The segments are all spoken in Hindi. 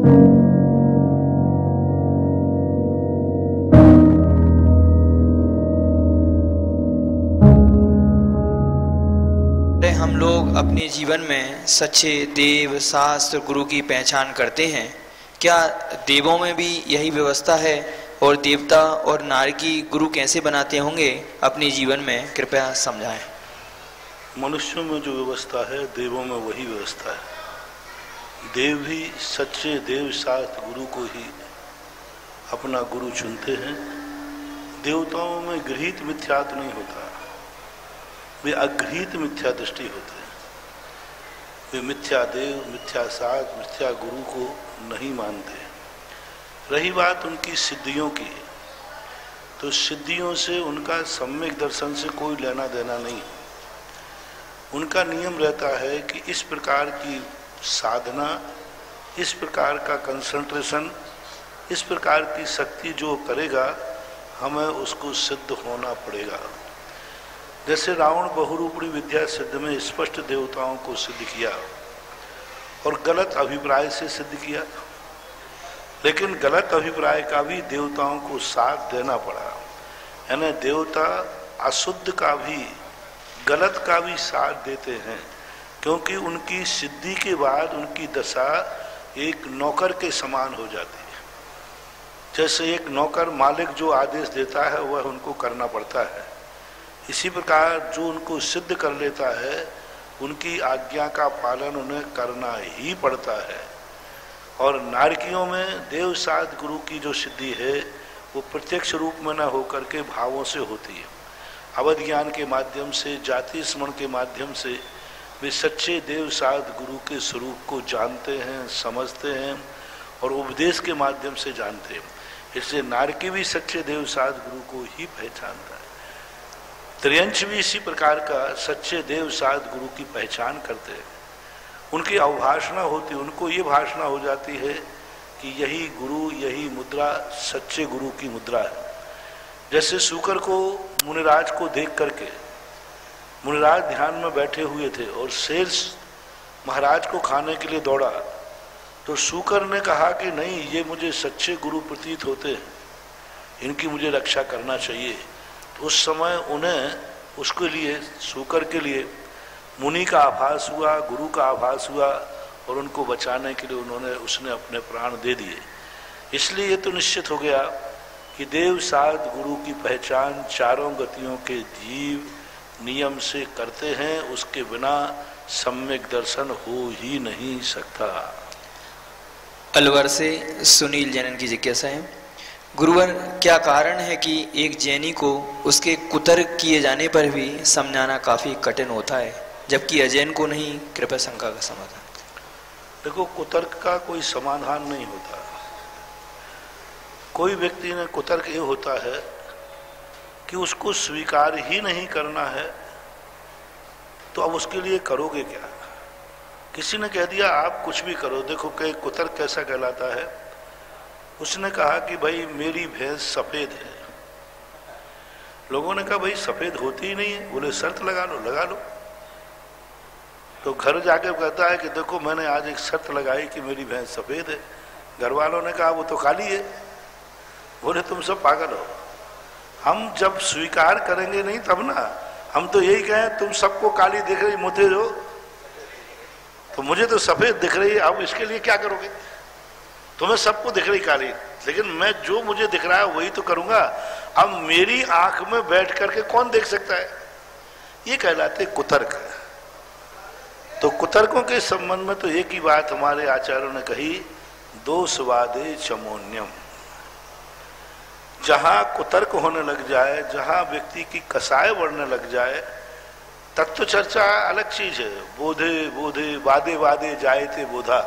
हम लोग अपने जीवन में सच्चे देव शास्त्र गुरु की पहचान करते हैं। क्या देवों में भी यही व्यवस्था है और देवता और नारकी गुरु कैसे बनाते होंगे अपने जीवन में, कृपया समझाएं। मनुष्यों में जो व्यवस्था है देवों में वही व्यवस्था है। देव भी सच्चे देव शास्त्र गुरु को ही अपना गुरु चुनते हैं। देवताओं में गृहीत मिथ्यात्व नहीं होता, वे अगृहीत मिथ्या दृष्टि होते हैं। वे मिथ्या देव, मिथ्या शास्त्र, मिथ्या गुरु को नहीं मानते। रही बात उनकी सिद्धियों की, तो सिद्धियों से उनका सम्यक दर्शन से कोई लेना देना नहीं। उनका नियम रहता है कि इस प्रकार की साधना, इस प्रकार का कंसंट्रेशन, इस प्रकार की शक्ति जो करेगा हमें उसको सिद्ध होना पड़ेगा। जैसे रावण बहुरूपणी विद्या सिद्ध में स्पष्ट देवताओं को सिद्ध किया और गलत अभिप्राय से सिद्ध किया, लेकिन गलत अभिप्राय का भी देवताओं को साथ देना पड़ा। यानी देवता अशुद्ध का भी, गलत का भी साथ देते हैं, क्योंकि उनकी सिद्धि के बाद उनकी दशा एक नौकर के समान हो जाती है। जैसे एक नौकर मालिक जो आदेश देता है वह उनको करना पड़ता है, इसी प्रकार जो उनको सिद्ध कर लेता है उनकी आज्ञा का पालन उन्हें करना ही पड़ता है। और नारकियों में देव शास्त्र गुरु की जो सिद्धि है वो प्रत्यक्ष रूप में न होकर के भावों से होती है। अवध ज्ञान के माध्यम से, जाति स्मरण के माध्यम से वे सच्चे देव शास्त्र गुरु के स्वरूप को जानते हैं, समझते हैं और उपदेश के माध्यम से जानते हैं। इसलिए नारकी भी सच्चे देव शास्त्र गुरु को ही पहचानता है। त्रियंश भी इसी प्रकार का सच्चे देव शास्त्र गुरु की पहचान करते हैं। उनकी अवभाषणा होती, उनको ये भाषणा हो जाती है कि यही गुरु, यही मुद्रा सच्चे गुरु की मुद्रा है। जैसे शूकर को मुनिराज को देख करके, मुनिराज ध्यान में बैठे हुए थे और शेर महाराज को खाने के लिए दौड़ा, तो शूकर ने कहा कि नहीं, ये मुझे सच्चे गुरु प्रतीत होते हैं, इनकी मुझे रक्षा करना चाहिए। तो उस समय उन्हें, उसके लिए, शूकर के लिए मुनि का आभास हुआ, गुरु का आभास हुआ और उनको बचाने के लिए उसने अपने प्राण दे दिए। इसलिए ये तो निश्चित हो गया कि देव शास्त्र गुरु की पहचान चारों गतियों के जीव नियम से करते हैं, उसके बिना सम्यक दर्शन हो ही नहीं सकता। अलवर से सुनील जैन की जिज्ञासा है, गुरुवर क्या कारण है कि एक जैनी को उसके कुतर्क किए जाने पर भी समझाना काफी कठिन होता है, जबकि अजैन को नहीं? कृपया शंका का समाधान। देखो, कुतर्क का कोई समाधान नहीं होता। कोई व्यक्ति ने कुतर्क ये होता है कि उसको स्वीकार ही नहीं करना है, तो अब उसके लिए करोगे क्या? किसी ने कह दिया आप कुछ भी करो। देखो कि कुतर्क कैसा कहलाता है। उसने कहा कि भाई मेरी भैंस सफेद है। लोगों ने कहा भाई सफेद होती ही नहीं है। बोले शर्त लगा लो, लगा लो। तो घर जाके कहता है कि देखो मैंने आज एक शर्त लगाई कि मेरी भैंस सफेद है। घर वालों ने कहा वो तो काली है। बोले तुम सब पागल हो, हम जब स्वीकार करेंगे नहीं तब ना। हम तो यही कहें तुम सबको काली दिख रही, मुझे जो, तो मुझे तो सफेद दिख रही है, अब इसके लिए क्या करोगे? तुम्हें सबको दिख रही काली, लेकिन मैं जो मुझे दिख रहा है वही तो करूंगा। अब मेरी आंख में बैठ करके कौन देख सकता है? ये कहलाते कुतर्क। तो कुतर्कों के संबंध में तो एक ही बात हमारे आचार्यों ने कही, दोषवादे चमोन्यम। जहां कुतर्क होने लग जाए, जहां व्यक्ति की कसाय बढ़ने लग जाए, तत्व चर्चा अलग चीज है। बोधे बोधे वादे वादे जायते बोधा।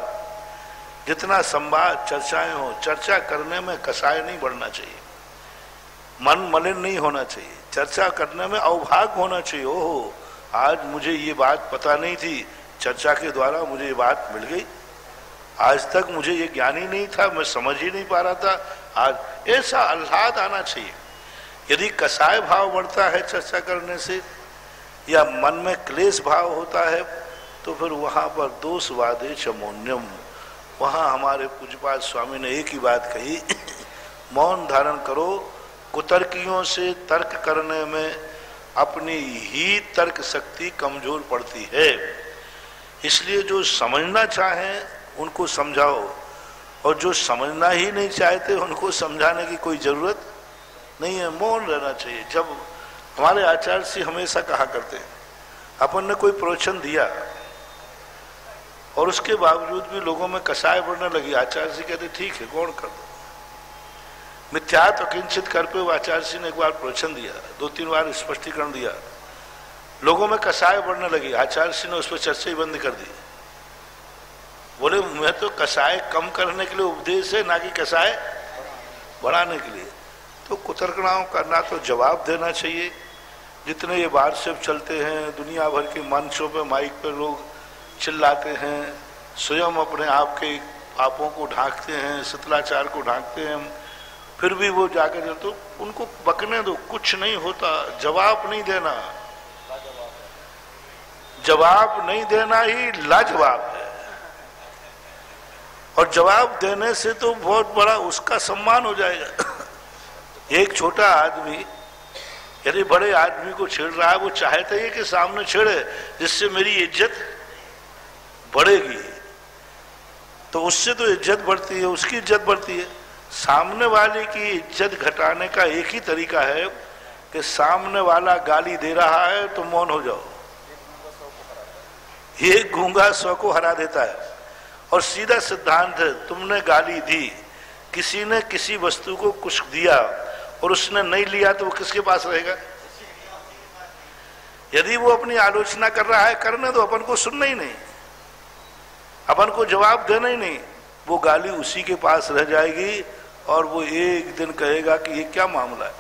जितना संवाद चर्चाएं हो, चर्चा करने में कसाय नहीं बढ़ना चाहिए, मन मलिन नहीं होना चाहिए, चर्चा करने में अवभाग होना चाहिए। ओहो, आज मुझे ये बात पता नहीं थी, चर्चा के द्वारा मुझे ये बात मिल गई। आज तक मुझे ये ज्ञान ही नहीं था, मैं समझ ही नहीं पा रहा था, आज ऐसा आह्लाद आना चाहिए। यदि कसाय भाव बढ़ता है चर्चा करने से, या मन में क्लेश भाव होता है, तो फिर वहां पर दोषवादे चमोन्यम, वहाँ हमारे पूज्यपाद स्वामी ने एक ही बात कही, मौन धारण करो, कुतर्कियों से तर्क करने में अपनी ही तर्क शक्ति कमजोर पड़ती है। इसलिए जो समझना चाहें उनको समझाओ, और जो समझना ही नहीं चाहते उनको समझाने की कोई जरूरत नहीं है, मौन रहना चाहिए। जब हमारे आचार्य से हमेशा कहा करते हैं, अपन ने कोई प्रवचन दिया और उसके बावजूद भी लोगों में कसाय बढ़ने लगी, आचार्य जी कहते ठीक है गौण कर दो। मिथ्यात्व किंचित कर पे आचार्य जी ने एक बार प्रवचन दिया, 2-3 बार स्पष्टीकरण दिया, लोगों में कसाय बढ़ने लगी, आचार्य जी ने उस पर चर्चा ही बंद कर दी। बोले मैं तो कसाय कम करने के लिए उपदेश है, ना कि कसाय बढ़ाने के लिए। तो कुतर्कणाओं का ना तो जवाब देना चाहिए, जितने ये व्हाट्सएप चलते हैं, दुनिया भर के मंचों पे माइक पे लोग चिल्लाते हैं, स्वयं अपने आप के पापों को ढांकते हैं, शिथिलाचार को ढांकते हैं, फिर भी वो जाकर तो उनको बकने दो, कुछ नहीं होता। जवाब नहीं देना, जवाब नहीं देना ही लाजवाब है, और जवाब देने से तो बहुत बड़ा उसका सम्मान हो जाएगा। एक छोटा आदमी यदि बड़े आदमी को छेड़ रहा है, वो चाहता है कि सामने छेड़े जिससे मेरी इज्जत बढ़ेगी, तो उससे तो इज्जत बढ़ती है, उसकी इज्जत बढ़ती है। सामने वाले की इज्जत घटाने का एक ही तरीका है कि सामने वाला गाली दे रहा है तो मौन हो जाओ। ये गूंगा 100 को हरा देता है, और सीधा सिद्धांत है, तुमने गाली दी, किसी ने किसी वस्तु को कुछ दिया और उसने नहीं लिया तो वो किसके पास रहेगा? यदि वो अपनी आलोचना कर रहा है, करने दो, अपन को सुनना ही नहीं, अपन को जवाब देना ही नहीं, वो गाली उसी के पास रह जाएगी और वो एक दिन कहेगा कि ये क्या मामला है।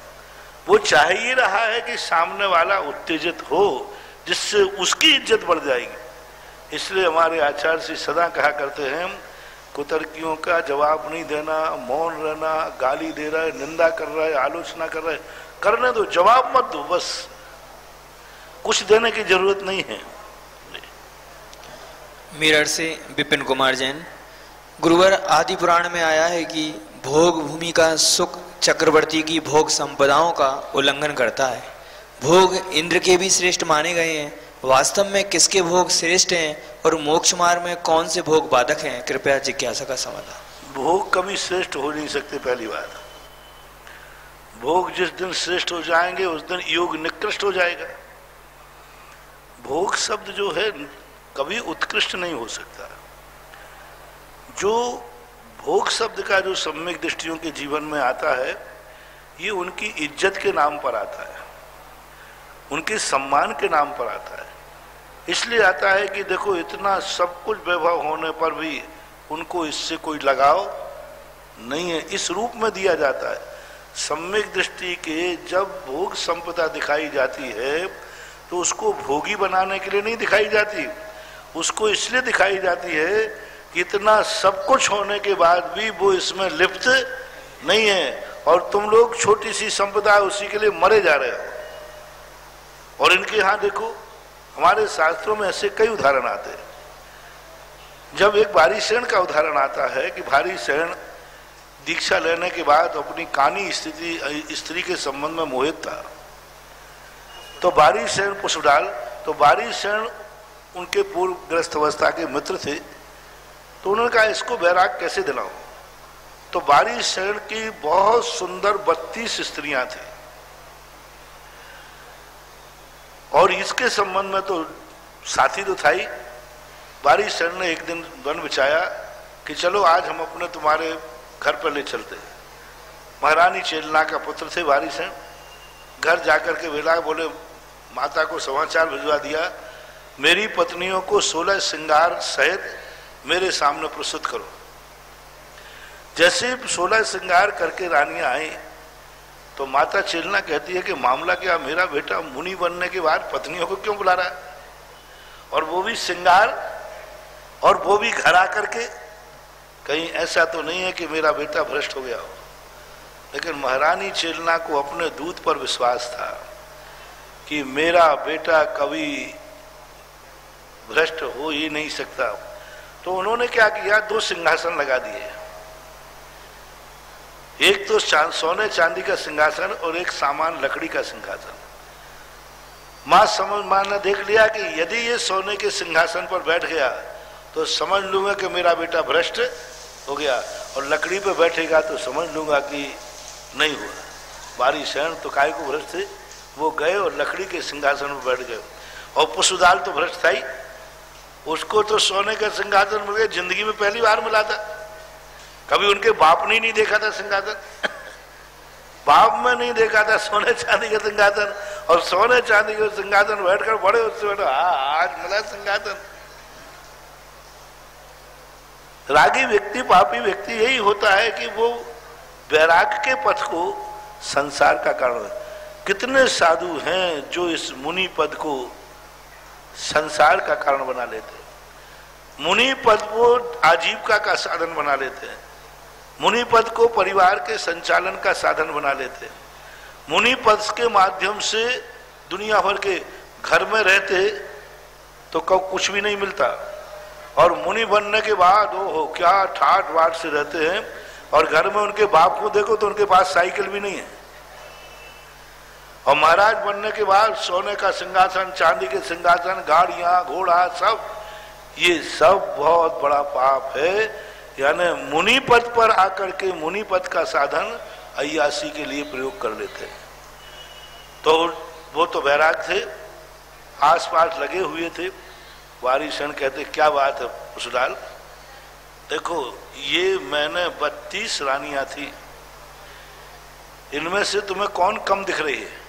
वो चाह ही रहा है कि सामने वाला उत्तेजित हो, जिससे उसकी इज्जत बढ़ जाएगी। इसलिए हमारे आचार्य जी सदा कहा करते हैं, कुतर्कियों का जवाब नहीं देना, मौन रहना, गाली दे रहा है, निंदा कर रहा है, आलोचना कर रहा है, करने दो, जवाब मत दो, बस कुछ देने की जरूरत नहीं है। मेरठ से विपिन कुमार जैन। गुरुवर, आदि पुराण में आया है कि भोग भूमि का सुख चक्रवर्ती की भोग संपदाओं का उल्लंघन करता है। भोग इंद्र के भी श्रेष्ठ माने गए हैं, वास्तव में किसके भोग श्रेष्ठ हैं और मोक्ष मार्ग में कौन से भोग बाधक हैं? कृपया जिज्ञासा का समाधान। भोग कभी श्रेष्ठ हो नहीं सकते। पहली बात, भोग जिस दिन श्रेष्ठ हो जाएंगे उस दिन योग निकृष्ट हो जाएगा। भोग शब्द जो है कभी उत्कृष्ट नहीं हो सकता। जो भोग शब्द का जो सम्यक दृष्टियों के जीवन में आता है, ये उनकी इज्जत के नाम पर आता है, उनके सम्मान के नाम पर आता है। इसलिए आता है कि देखो, इतना सब कुछ वैभव होने पर भी उनको इससे कोई लगाव नहीं है, इस रूप में दिया जाता है। सम्यक दृष्टि के जब भोग संपदा दिखाई जाती है तो उसको भोगी बनाने के लिए नहीं दिखाई जाती, उसको इसलिए दिखाई जाती है कि इतना सब कुछ होने के बाद भी वो इसमें लिप्त नहीं है, और तुम लोग छोटी सी संपदा उसी के लिए मरे जा रहे हो। और इनके यहाँ देखो, हमारे शास्त्रों में ऐसे कई उदाहरण आते हैं। जब एक भारी सेन का उदाहरण आता है कि भारी सेन दीक्षा लेने के बाद अपनी कानी स्त्री के संबंध में मोहित था, तो भारी सेन पुष्पडाल, तो भारी सेन उनके पूर्व ग्रस्त अवस्था के मित्र थे, तो उन्होंने कहा इसको वैराग कैसे दिलाऊं। तो भारी सेन की बहुत सुंदर 32 स्त्रियां थी, और इसके संबंध में तो साथी तो था ही। भारी सेन ने एक दिन वन बिछाया कि चलो आज हम अपने तुम्हारे घर पर ले चलते हैं। महारानी चेलना का पुत्र थे भारी सेन। घर जाकर के वेला बोले, माता को समाचार भिजवा दिया, मेरी पत्नियों को 16 श्रृंगार सहित मेरे सामने प्रस्तुत करो। जैसे 16 श्रृंगार करके रानियां आई तो माता चेलना कहती है कि मामला क्या, मेरा बेटा मुनि बनने के बाद पत्नियों को क्यों बुला रहा है, और वो भी श्रृंगार, और वो भी घर आकर के। कहीं ऐसा तो नहीं है कि मेरा बेटा भ्रष्ट हो गया हो। लेकिन महारानी चेलना को अपने दूत पर विश्वास था कि मेरा बेटा कभी भ्रष्ट हो ही नहीं सकता। तो उन्होंने क्या किया, 2 सिंहासन लगा दिए। एक तो सोने चांदी का सिंहासन और एक सामान लकड़ी का सिंहासन। मां ने देख लिया कि यदि ये सोने के सिंहासन पर बैठ गया तो समझ लूंगा कि मेरा बेटा भ्रष्ट हो गया, और लकड़ी पे बैठेगा तो समझ लूंगा कि नहीं हुआ। बारी शरण तो काय को भ्रष्ट थे, वो गए और लकड़ी के सिंहासन पर बैठ गए। और पुष्पदाल तो भ्रष्ट था ही, उसको तो सोने का सिंहासन मिल गया, जिंदगी में पहली बार मिला था। कभी उनके बाप ने नहीं देखा था सिंहासन, बाप में नहीं देखा था सोने चांदी का सिंहासन, और सोने चांदी के सिंहासन बैठकर बड़े उससे बैठो, आज मिला सिंहासन। रागी व्यक्ति, पापी व्यक्ति यही होता है कि वो वैराग्य के पथ को संसार का कारण है। कितने साधु हैं जो इस मुनि पद को संसार का कारण बना लेते हैं, मुनि पद को आजीविका का साधन बना लेते हैं, मुनि पद को परिवार के संचालन का साधन बना लेते हैं, मुनि पद के माध्यम से दुनिया भर के घर में रहते तो कब कुछ भी नहीं मिलता, और मुनि बनने के बाद वो क्या ठाट बाट से रहते हैं, और घर में उनके बाप को देखो तो उनके पास साइकिल भी नहीं है। और महाराज बनने के बाद सोने का सिंहासन, चांदी के सिंहासन, गाड़ियां, घोड़ा, सब, ये सब बहुत बड़ा पाप है। यानी मुनि पद पर आकर के मुनि पद का साधन अय्यासी के लिए प्रयोग कर लेते हैं। तो वो तो वैराग थे, आसपास लगे हुए थे। वारिशन कहते क्या बात है पुष्पदाल, देखो ये मैंने 32 रानियां थी, इनमें से तुम्हें कौन कम दिख रही है?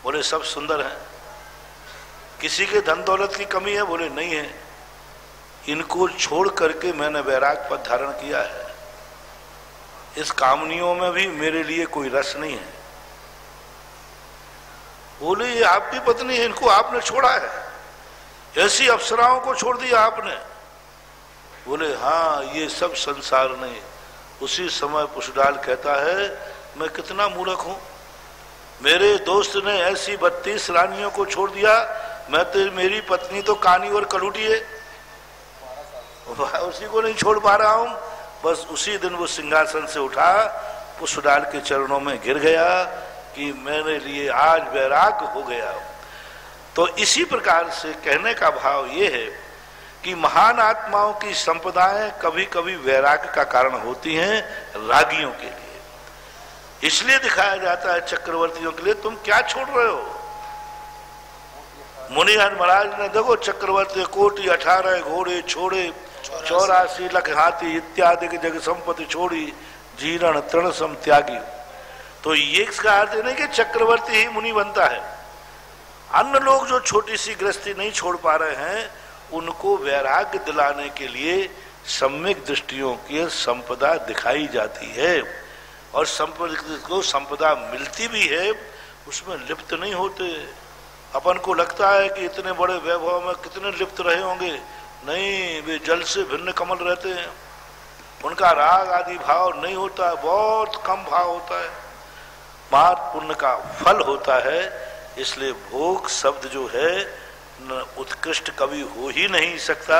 बोले सब सुंदर हैं। किसी के धन दौलत की कमी है? बोले नहीं है। इनको छोड़ करके मैंने वैराग पद धारण किया है, इस कामनियों में भी मेरे लिए कोई रस नहीं है। बोले ये आपकी पत्नी है, इनको आपने छोड़ा है? ऐसी अप्सराओं को छोड़ दिया आपने? बोले हाँ, ये सब संसार नहीं। उसी समय पुष्पदाल कहता है मैं कितना मूर्ख हूं, मेरे दोस्त ने ऐसी 32 रानियों को छोड़ दिया, मैं तो, मेरी पत्नी तो कानी और कलूटी है, उसी को नहीं छोड़ पा रहा हूं। बस उसी दिन वो सिंहासन से उठा, पुष्पदाल के चरणों में गिर गया कि मेरे लिए आज वैराग हो गया। तो इसी प्रकार से कहने का भाव ये है कि महान आत्माओं की संपदाएं कभी कभी वैराग्य का कारण होती हैं रागियों के लिए। इसलिए दिखाया जाता है चक्रवर्तियों के लिए, तुम क्या छोड़ रहे हो? मुनियान महाराज ने देखो चक्रवर्ती कोटि 18 घोड़े छोड़े, 84 लाख हाथी इत्यादि की जगह संपत्ति छोड़ी, जीर्ण तृण सम त्यागी। तो ये इसका अर्थ नहीं कि चक्रवर्ती ही मुनि बनता है। अन्य लोग जो छोटी सी गृहस्थी नहीं छोड़ पा रहे हैं, उनको वैराग्य दिलाने के लिए सम्यक दृष्टियों की संपदा दिखाई जाती है, और संपदा को संपदा मिलती भी है, उसमें लिप्त नहीं होते। अपन को लगता है कि इतने बड़े वैभव में कितने लिप्त रहे होंगे, नहीं, वे जल से भिन्न कमल रहते हैं, उनका राग आदि भाव नहीं होता, बहुत कम भाव होता है, मात पुण्य का फल होता है। इसलिए भोग शब्द जो है न उत्कृष्ट कभी हो ही नहीं सकता,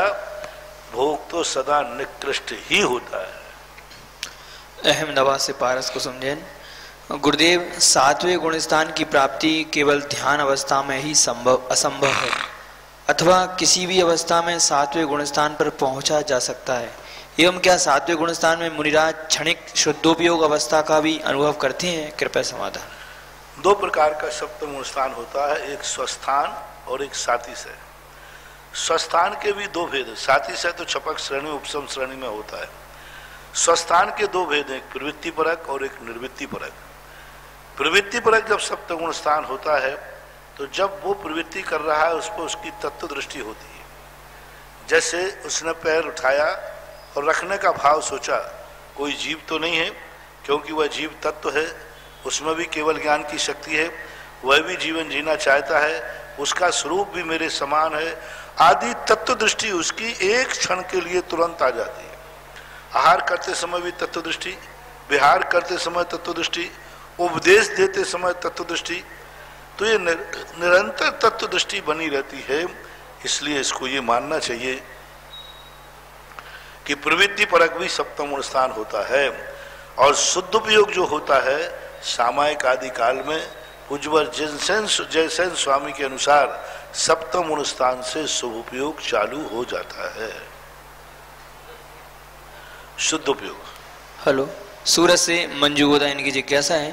भोग तो सदा निकृष्ट ही होता है। अहमदाबाद से पारस को समझें। गुरुदेव, 7वें गुणस्थान की प्राप्ति केवल ध्यान अवस्था में ही असंभव है, अथवा किसी भी अवस्था में 7वें गुणस्थान पर पहुंचा जा सकता है? एवं क्या 7वें गुणस्थान में मुनिराज क्षणिक शुद्धोपयोग अवस्था का भी अनुभव करते हैं? कृपया समाधान। 2 प्रकार का सप्तम गुणस्थान होता है, एक स्वस्थान और एक सातिशय। स्वस्थान के भी 2 भेद है, सातिशय तो छपक श्रेणी उपसम श्रेणी में होता है। स्वस्थान के 2 भेद हैं, एक प्रवृत्ति परक और एक निर्वृत्ति परक। प्रवृत्ति परक जब सप्तम गुणस्थान होता है तो जब वो प्रवृत्ति कर रहा है उस पर उसकी तत्व दृष्टि होती है। जैसे उसने पैर उठाया और रखने का भाव सोचा, कोई जीव तो नहीं है, क्योंकि वह जीव तत्व है, उसमें भी केवल ज्ञान की शक्ति है, वह भी जीवन जीना चाहता है, उसका स्वरूप भी मेरे समान है आदि तत्व दृष्टि उसकी एक क्षण के लिए तुरंत आ जाती है। आहार करते समय भी तत्व दृष्टि, विहार करते समय तत्व दृष्टि, उपदेश देते समय तत्व दृष्टि, तो ये निरंतर तत्व दृष्टि बनी रहती है। इसलिए इसको ये मानना चाहिए कि प्रवृत्ति परक भी सप्तम गुण स्थान होता है, और शुद्ध उपयोग जो होता है सामायिक आदि काल में पूज्यवर जयसेन स्वामी के अनुसार सप्तम गुण स्थान से शुभ उपयोग चालू हो जाता है। शुद्ध उपयोग। हेलो, सूरत से मंजू गोदा इनकी जिज्ञासा है,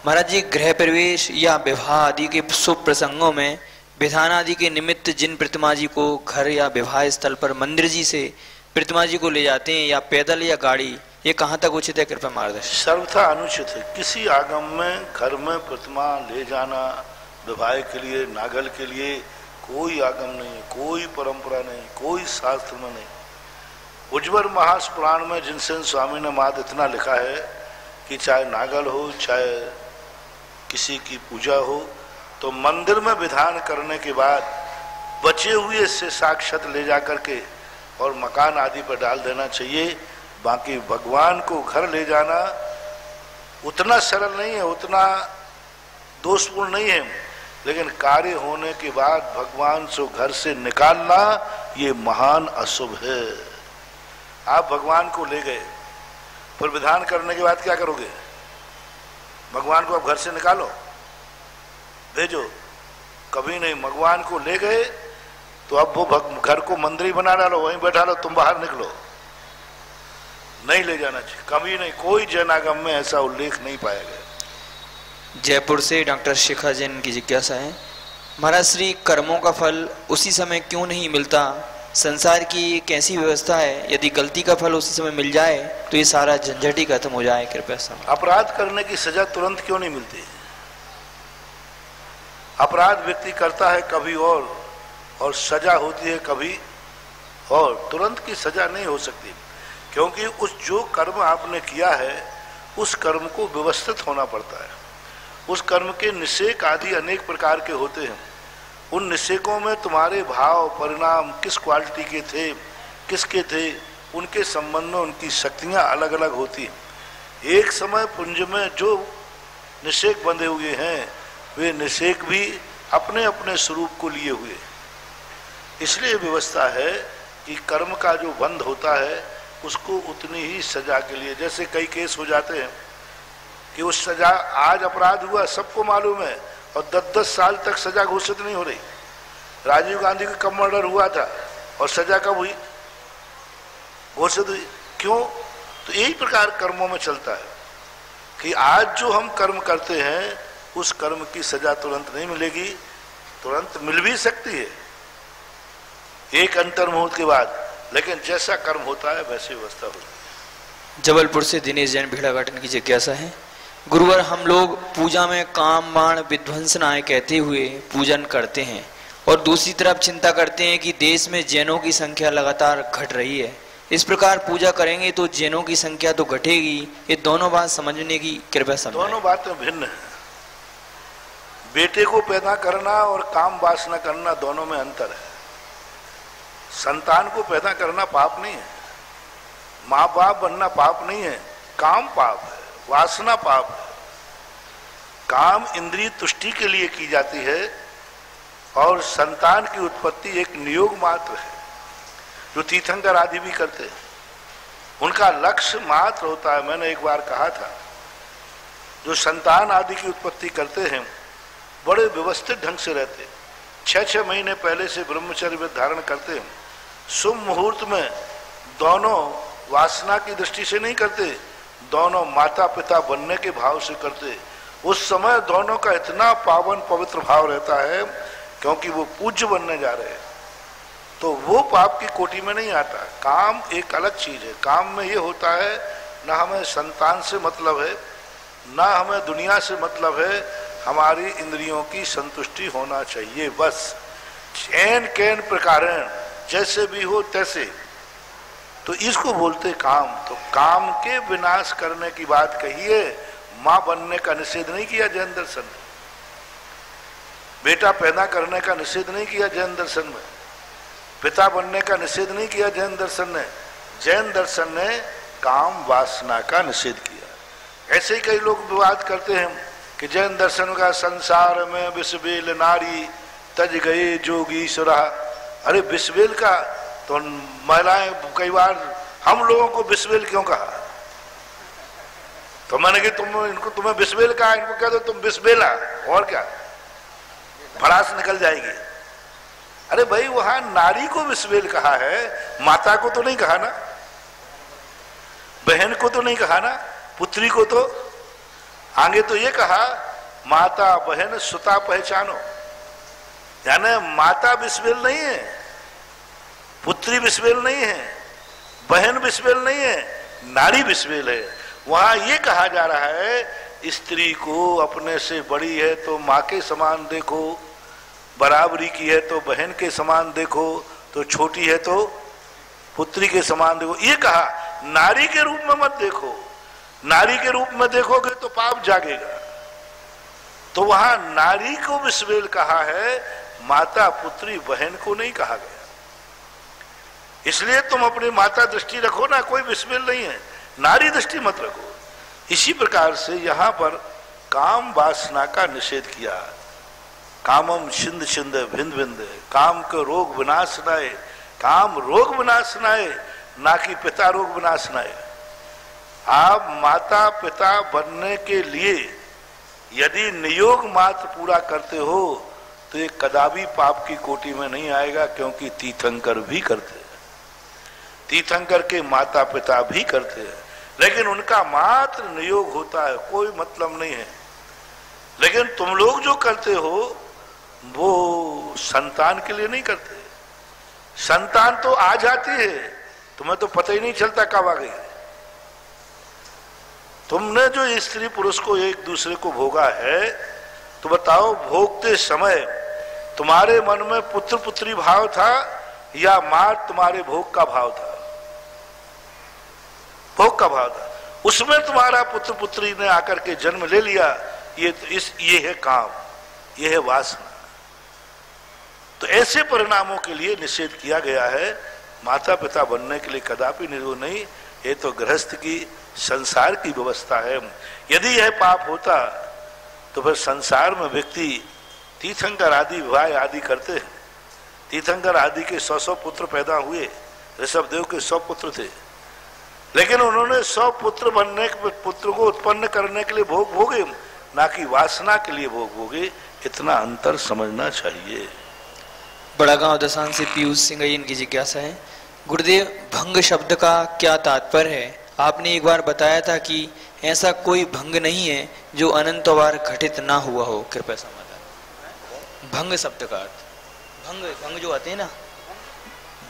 महाराज जी गृह प्रवेश या विवाह आदि के शुभ प्रसंगों में विधान आदि के निमित्त जिन प्रतिमा जी को घर या विवाह स्थल पर मंदिर जी से प्रतिमा जी को ले जाते हैं या पैदल या गाड़ी, ये कहाँ तक उचित है, कृपया मार्गदर्शन। सर्वथा अनुचित है। किसी आगम में घर में प्रतिमा ले जाना विवाह के लिए, नागल के लिए कोई आगम नहीं, कोई परंपरा नहीं, कोई शास्त्र में नहीं। उज्ज्वल महास पुराण में जिनसेन स्वामी ने माद इतना लिखा है कि चाहे नागल हो चाहे किसी की पूजा हो, तो मंदिर में विधान करने के बाद बचे हुए से साक्षात ले जा करके और मकान आदि पर डाल देना चाहिए। बाकी भगवान को घर ले जाना उतना सरल नहीं है, उतना दोषपूर्ण नहीं है, लेकिन कार्य होने के बाद भगवान से घर से निकालना ये महान अशुभ है। आप भगवान को ले गए, फिर विधान करने के बाद क्या करोगे? भगवान को आप घर से निकालो, भेजो? कभी नहीं। भगवान को ले गए तो अब वो घर को मंदिर ही बना डालो, वहीं बैठा लो, तुम बाहर निकलो, नहीं ले जाना चाहिए। कभी नहीं, कोई जैनागम में ऐसा उल्लेख नहीं पाया गया। जयपुर से डॉक्टर शिखा जैन की जिज्ञासा है, महाराज श्री कर्मों का फल उसी समय क्यों नहीं मिलता? संसार की कैसी व्यवस्था है, यदि गलती का फल उसी समय मिल जाए तो ये सारा झंझट ही खत्म हो जाए, कृपया समझ। अपराध करने की सजा तुरंत क्यों नहीं मिलती? अपराध व्यक्ति करता है कभी और सजा होती है कभी और, तुरंत की सजा नहीं हो सकती, क्योंकि उस जो कर्म आपने किया है उस कर्म को व्यवस्थित होना पड़ता है। उस कर्म के निषेक आदि अनेक प्रकार के होते हैं। उन निषेकों में तुम्हारे भाव परिणाम किस क्वालिटी के थे, किसके थे, उनके संबंध में उनकी शक्तियाँ अलग अलग होती हैं। एक समय पुंज में जो निषेक बंधे हुए हैं वे निषेक भी अपने अपने स्वरूप को लिए हुए। इसलिए व्यवस्था है कि कर्म का जो बंध होता है उसको उतनी ही सजा के लिए, जैसे कई केस हो जाते हैं कि उस सजा, आज अपराध हुआ सबको मालूम है और 10-10 साल तक सजा घोषित नहीं हो रही। राजीव गांधी का कब मर्डर हुआ था और सजा कब हुई, घोषित हुई? क्यों? तो यही प्रकार कर्मों में चलता है कि आज जो हम कर्म करते हैं उस कर्म की सजा तुरंत नहीं मिलेगी, तुरंत मिल भी सकती है एक अंतर्मुहूर्त के बाद, लेकिन जैसा कर्म होता है वैसी व्यवस्था होती है। जबलपुर से दिनेश जैन भेड़ाघाटन की जिज्ञासा है, गुरुवर हम लोग पूजा में काम बाण विध्वंसनाएं कहते हुए पूजन करते हैं और दूसरी तरफ चिंता करते हैं कि देश में जैनों की संख्या लगातार घट रही है। इस प्रकार पूजा करेंगे तो जैनों की संख्या तो घटेगी। ये दोनों बात समझने की कृपया समझाएं। दोनों बातें भिन्न है। बेटे को पैदा करना और काम वासना करना दोनों में अंतर है। संतान को पैदा करना पाप नहीं है, माँ बाप बनना पाप नहीं है, काम पाप है, वासना पाप है। काम इंद्रिय तुष्टि के लिए की जाती है और संतान की उत्पत्ति एक नियोग मात्र है, जो तीर्थंकर आदि भी करते हैं। उनका लक्ष्य मात्र होता है। मैंने एक बार कहा था, जो संतान आदि की उत्पत्ति करते हैं बड़े व्यवस्थित ढंग से रहते, 6-6 महीने पहले से ब्रह्मचर्य धारण करते हैं। शुभ मुहूर्त में दोनों वासना की दृष्टि से नहीं करते, दोनों माता पिता बनने के भाव से करते। उस समय दोनों का इतना पावन पवित्र भाव रहता है क्योंकि वो पूज्य बनने जा रहे हैं, तो वो पाप की कोटि में नहीं आता। काम एक अलग चीज है। काम में ये होता है ना हमें संतान से मतलब है, ना हमें दुनिया से मतलब है, हमारी इंद्रियों की संतुष्टि होना चाहिए बस। चैन कैन प्रकारण जैसे भी हो तैसे, तो इसको बोलते काम। तो काम के विनाश करने की बात कही है, मां बनने का निषेध नहीं किया जैन दर्शन ने, बेटा पैदा करने का निषेध नहीं किया जैन दर्शन में, पिता बनने का निषेध नहीं किया जैन दर्शन ने। जैन दर्शन ने काम वासना का निषेध किया। ऐसे ही कई लोग विवाद करते हैं कि जैन दर्शन का संसार में विषबेल नारी तज गए जोगीश्वरा। अरे विषबेल का तो महिलाएं कई बार हम लोगों को बिस्बेल क्यों कहा? तो मैंने कि तुम्हें बिस्बेल कहा, इनको कह दो तुम बिस्बेला, और क्या भड़ास निकल जाएगी। अरे भाई वहां नारी को बिस्बेल कहा है, माता को तो नहीं कहा ना, बहन को तो नहीं कहा ना, पुत्री को तो आगे तो ये कहा माता बहन सुता पहचानो, यानी माता बिस्बेल नहीं है, पुत्री बिस्बेल नहीं है, बहन बिस्बेल नहीं है, नारी बिस्बेल है। वहां ये कहा जा रहा है स्त्री को अपने से बड़ी है तो माँ के समान देखो, बराबरी की है तो बहन के समान देखो, तो छोटी है तो पुत्री के समान देखो। ये कहा, नारी के रूप में मत देखो, नारी के रूप में देखोगे तो पाप जागेगा। तो वहां नारी को बिस्बेल कहा है, माता पुत्री बहन को नहीं कहा गया। इसलिए तुम अपनी माता दृष्टि रखो ना, कोई बिस्बेल नहीं है, नारी दृष्टि मत रखो। इसी प्रकार से यहां पर काम वासना का निषेध किया। कामम छिंद छिंद भिंद भिंद, काम के रोग विनाशनाय, काम रोग विनाशनाय, ना कि पिता रोग विनाशनाय। आप माता पिता बनने के लिए यदि नियोग मात्र पूरा करते हो तो ये कदापि पाप की कोटि में नहीं आएगा, क्योंकि तीर्थंकर भी करते हैं, तीर्थंकर के माता पिता भी करते हैं, लेकिन उनका मात्र नियोग होता है, कोई मतलब नहीं है। लेकिन तुम लोग जो करते हो वो संतान के लिए नहीं करते। संतान तो आ जाती है, तुम्हें तो पता ही नहीं चलता कब आ गई। तुमने जो स्त्री पुरुष को एक दूसरे को भोगा है, तो बताओ भोगते समय तुम्हारे मन में पुत्र पुत्री भाव था या मां तुम्हारे भोग का भाव था? भोग का भाव था। उसमें तुम्हारा पुत्र पुत्री ने आकर के जन्म ले लिया, ये है काम, ये है वासना। तो ऐसे परिणामों के लिए निषेध किया गया है। माता पिता बनने के लिए कदापि निरोध नहीं, ये तो गृहस्थ की संसार की व्यवस्था है। यदि यह पाप होता तो फिर संसार में व्यक्ति तीर्थंकर आदि विवाह आदि करते हैं। तीर्थंकर आदि के 100 पुत्र पैदा हुए, ऋषभदेव के 100 पुत्र थे, लेकिन उन्होंने 100 पुत्र बनने पुत्र को उत्पन्न करने के लिए भोग भोगे, ना कि वासना के लिए भोग भोगे। इतना अंतर समझना चाहिए। बड़ा गांव दसान से पीयूष सिंह इनकी जिज्ञासा है, गुरुदेव भंग शब्द का क्या तात्पर्य है? आपने एक बार बताया था कि ऐसा कोई भंग नहीं है जो अनंत बार घटित ना हुआ हो, कृपया समाधान। भंग शब्द का अर्थ, भंग जो आते हैं ना,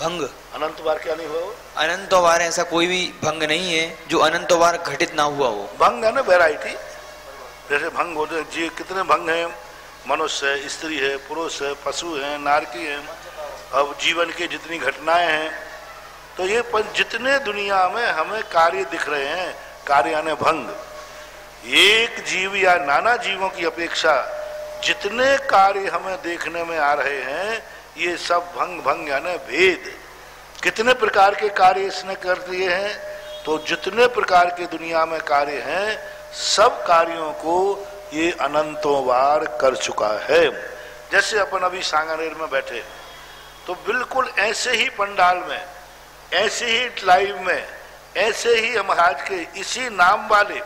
भंग अनंत बार क्या नहीं हुआ? अनंत बार ऐसा कोई भी भंग नहीं है जो अनंत बार घटित ना हुआ हो। भंग है ना वैरायटी, जैसे भंग होते जी कितने भंग हैं, मनुष्य है, स्त्री है, पुरुष है, पशु है, नारकी है, अब जीवन की जितनी घटनाएं हैं, तो ये जितने दुनिया में हमें कार्य दिख रहे हैं, कार्य यानी भंग, एक जीव या नाना जीवों की अपेक्षा जितने कार्य हमें देखने में आ रहे हैं, ये सब भंग भंग यानी भेद। कितने प्रकार के कार्य इसने कर दिए हैं? तो जितने प्रकार के दुनिया में कार्य हैं, सब कार्यों को ये अनंतों बार कर चुका है। जैसे अपन अभी सांगानेर में बैठे, तो बिल्कुल ऐसे ही पंडाल में, ऐसे ही लाइव में, ऐसे ही हम आज के इसी नाम वाले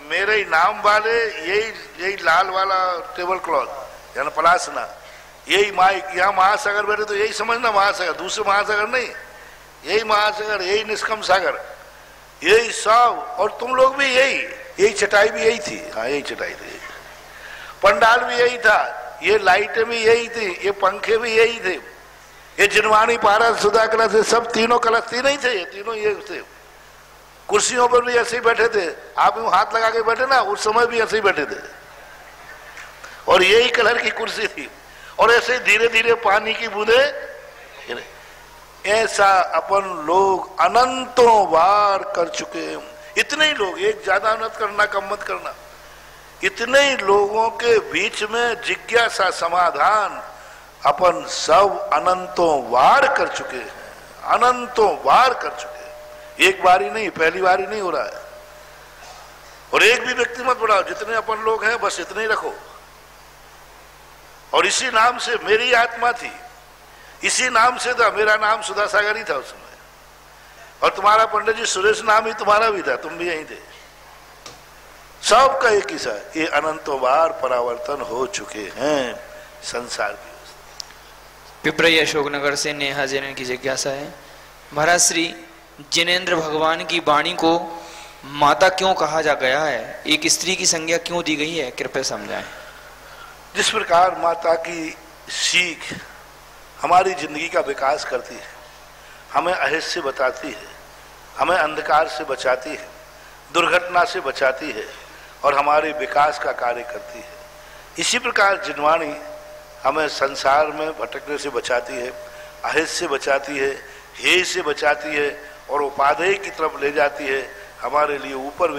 मेरे ही नाम वाले यही लाल वाला टेबल क्लॉथ यानी पलासना, यही माइक, यहाँ महासागर बैठे तो यही समझना महासागर, दूसरे महासागर नहीं, यही महासागर, यही निष्कम सागर, यही सब। और तुम लोग भी यही चटाई भी यही थी, हाँ यही चटाई थी, पंडाल भी यही था, ये लाइटें भी यही थी, ये पंखे भी यही थे, ये जिनवानी पारस सुधा कलश से सब तीनों कलश तीन ही थे, तीनों ये थे। कुर्सियों पर भी ऐसे ही बैठे थे, आप यूं हाथ लगा के बैठे ना, उस समय भी ऐसे ही बैठे थे, और यही कलर की कुर्सी थी, और ऐसे धीरे धीरे पानी की बूंदे। ऐसा अपन लोग अनंतों बार कर चुके हैं। इतने ही लोग, एक ज्यादा मत करना, कम मत करना, इतने ही लोगों के बीच में जिज्ञासा समाधान अपन सब अनंतों बार कर चुके हैं, अनंतों बार कर चुके हैं। एक बार ही नहीं, पहली बार ही नहीं हो रहा है। और एक भी व्यक्ति मत बढ़ाओ, जितने अपन लोग हैं बस इतने ही रखो। और इसी नाम से मेरी आत्मा थी, इसी नाम से था, मेरा नाम सुधा सागर ही था उस समय, और तुम्हारा पंडित जी सुरेश नाम ही तुम्हारा भी था, तुम भी यहीं थे। सबका एक ही सा, ये अनंतों बार परावर्तन हो चुके हैं संसार की। पिपरई अशोकनगर से नेहा जैन की जिज्ञासा है, महाराज श्री जिनेंद्र भगवान की वाणी को माता क्यों कहा जा गया है, एक स्त्री की संज्ञा क्यों दी गई है, कृपया समझाएं। जिस प्रकार माता की सीख हमारी जिंदगी का विकास करती है, हमें अहित से बताती है, हमें अंधकार से बचाती है, दुर्घटना से बचाती है और हमारे विकास का कार्य करती है, इसी प्रकार जिनवाणी हमें संसार में भटकने से बचाती है, अहित से बचाती है, हेय से बचाती है और उपादेय की तरफ ले जाती है, हमारे लिए ऊपर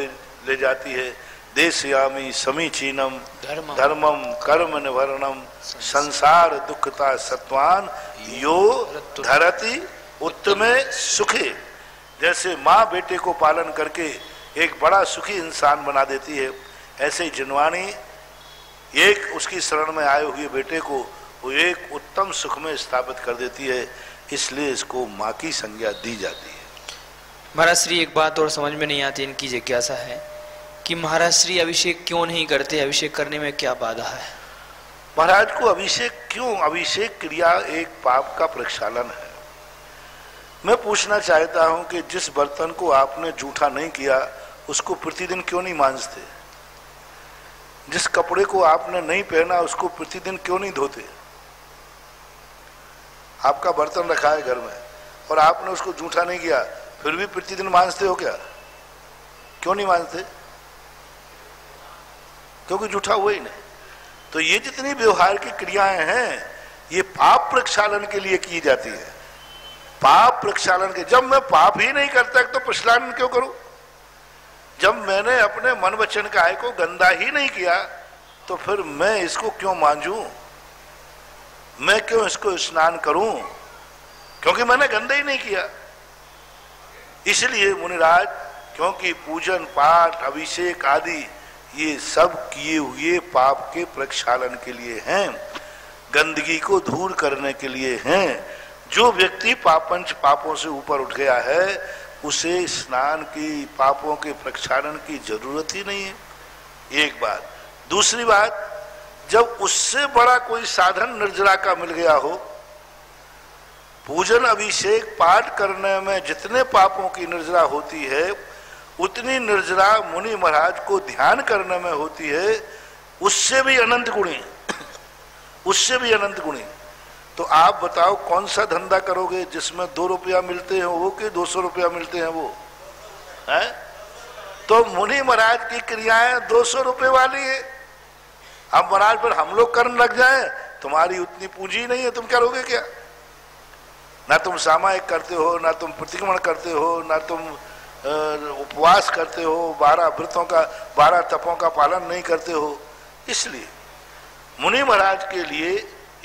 ले जाती है। देशयामी समीचीनम धर्मम कर्म निवर्णम संसार दुखता सत्वान यो धरती उत्तमे सुखे। जैसे माँ बेटे को पालन करके एक बड़ा सुखी इंसान बना देती है, ऐसे ही जिनवाणी एक उसकी शरण में आए हुए बेटे को वो एक उत्तम सुख में स्थापित कर देती है, इसलिए इसको माँ की संज्ञा दी जाती है। महाराज श्री एक बात और समझ में नहीं आती, इनकी जिज्ञासा है कि महाराज श्री अभिषेक क्यों नहीं करते, अभिषेक करने में क्या बाधा है। महाराज को अभिषेक क्यों, अभिषेक क्रिया एक पाप का प्रक्षालन है। मैं पूछना चाहता हूं कि जिस बर्तन को आपने जूठा नहीं किया उसको प्रतिदिन क्यों नहीं मांजते, जिस कपड़े को आपने नहीं पहना उसको प्रतिदिन क्यों नहीं धोते। आपका बर्तन रखा है घर में और आपने उसको जूठा नहीं किया, फिर भी प्रतिदिन मांजते हो क्या, क्यों नहीं मांजते, क्योंकि जूठा हुआ ही नहीं। तो ये जितनी व्यवहार की क्रियाएं हैं ये पाप प्रक्षालन के लिए की जाती है, पाप प्रक्षालन के। जब मैं पाप ही नहीं करता तो प्रक्षालन क्यों करूं, जब मैंने अपने मन वचन काय को गंदा ही नहीं किया तो फिर मैं इसको क्यों मांजूं, मैं क्यों इसको स्नान करूं, क्योंकि मैंने गंदा ही नहीं किया। इसलिए मुनिराज, क्योंकि पूजन पाठ अभिषेक आदि ये सब किए हुए पाप के प्रक्षालन के लिए हैं, गंदगी को दूर करने के लिए हैं। जो व्यक्ति पापंच पापों से ऊपर उठ गया है उसे स्नान की, पापों के प्रक्षालन की जरूरत ही नहीं है, एक बात। दूसरी बात, जब उससे बड़ा कोई साधन निर्जरा का मिल गया हो, पूजन अभिषेक पाठ करने में जितने पापों की निर्जरा होती है उतनी निर्जरा मुनि महाराज को ध्यान करने में होती है, उससे भी अनंत गुणी, उससे भी अनंत गुणी। तो आप बताओ कौन सा धंधा करोगे जिसमें 2 रुपया मिलते हैं वो कि 200 रुपया मिलते हैं वो है? तो मुनि महाराज की क्रियाएं 200 रुपए वाली है। अब महाराज पर हम लोग करने लग जाए, तुम्हारी उतनी पूंजी नहीं है, तुम करोगे क्या। ना तुम सामायिक करते हो, ना तुम प्रतिक्रमण करते हो, ना तुम उपवास करते हो, 12 व्रतों का 12 तपों का पालन नहीं करते हो। इसलिए मुनि महाराज के लिए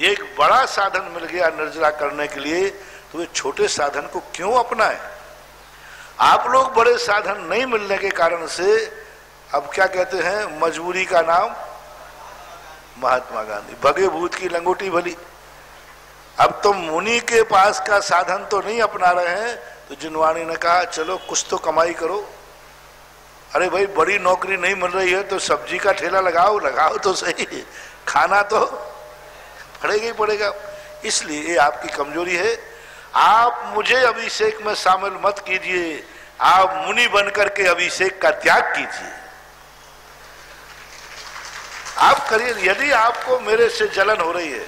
एक बड़ा साधन मिल गया निर्जरा करने के लिए, तो वे छोटे साधन को क्यों अपनाएं। आप लोग बड़े साधन नहीं मिलने के कारण से अब क्या कहते हैं, मजबूरी का नाम महात्मा गांधी, भगे भूत की लंगोटी भली। अब तुम मुनि के पास का साधन तो नहीं अपना रहे हैं, तो जिनवाणी ने कहा चलो कुछ तो कमाई करो। अरे भाई बड़ी नौकरी नहीं मिल रही है तो सब्जी का ठेला लगाओ, लगाओ तो सही, खाना तो पड़ेगा ही पड़ेगा। इसलिए ये आपकी कमजोरी है। आप मुझे अभिषेक में शामिल मत कीजिए, आप मुनि बनकर के अभिषेक का त्याग कीजिए। आप करिए। यदि आपको मेरे से जलन हो रही है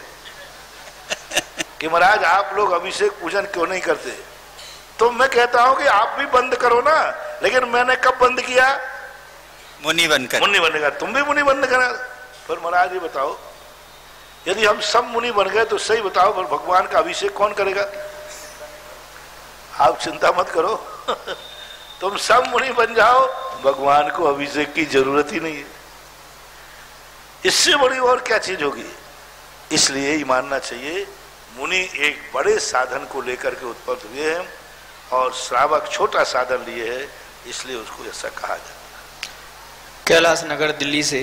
कि महाराज आप लोग अभिषेक पूजन क्यों नहीं करते, तो मैं कहता हूं कि आप भी बंद करो ना। लेकिन मैंने कब बंद किया, मुनि बनकर। मुनि बनेगा, तुम भी मुनि बंद करा। फिर महाराज ये बताओ, यदि हम सब मुनि बन गए तो सही बताओ फिर भगवान का अभिषेक कौन करेगा। आप चिंता मत करो तुम सब मुनि बन जाओ, भगवान को अभिषेक की जरूरत ही नहीं है। इससे बड़ी और क्या चीज होगी। इसलिए ही मानना चाहिए मुनि एक बड़े साधन को लेकर के उत्पन्न हुए हैं और श्रावक छोटा साधन लिए है, इसलिए उसको ऐसा कहा जाता है। कैलाश नगर दिल्ली से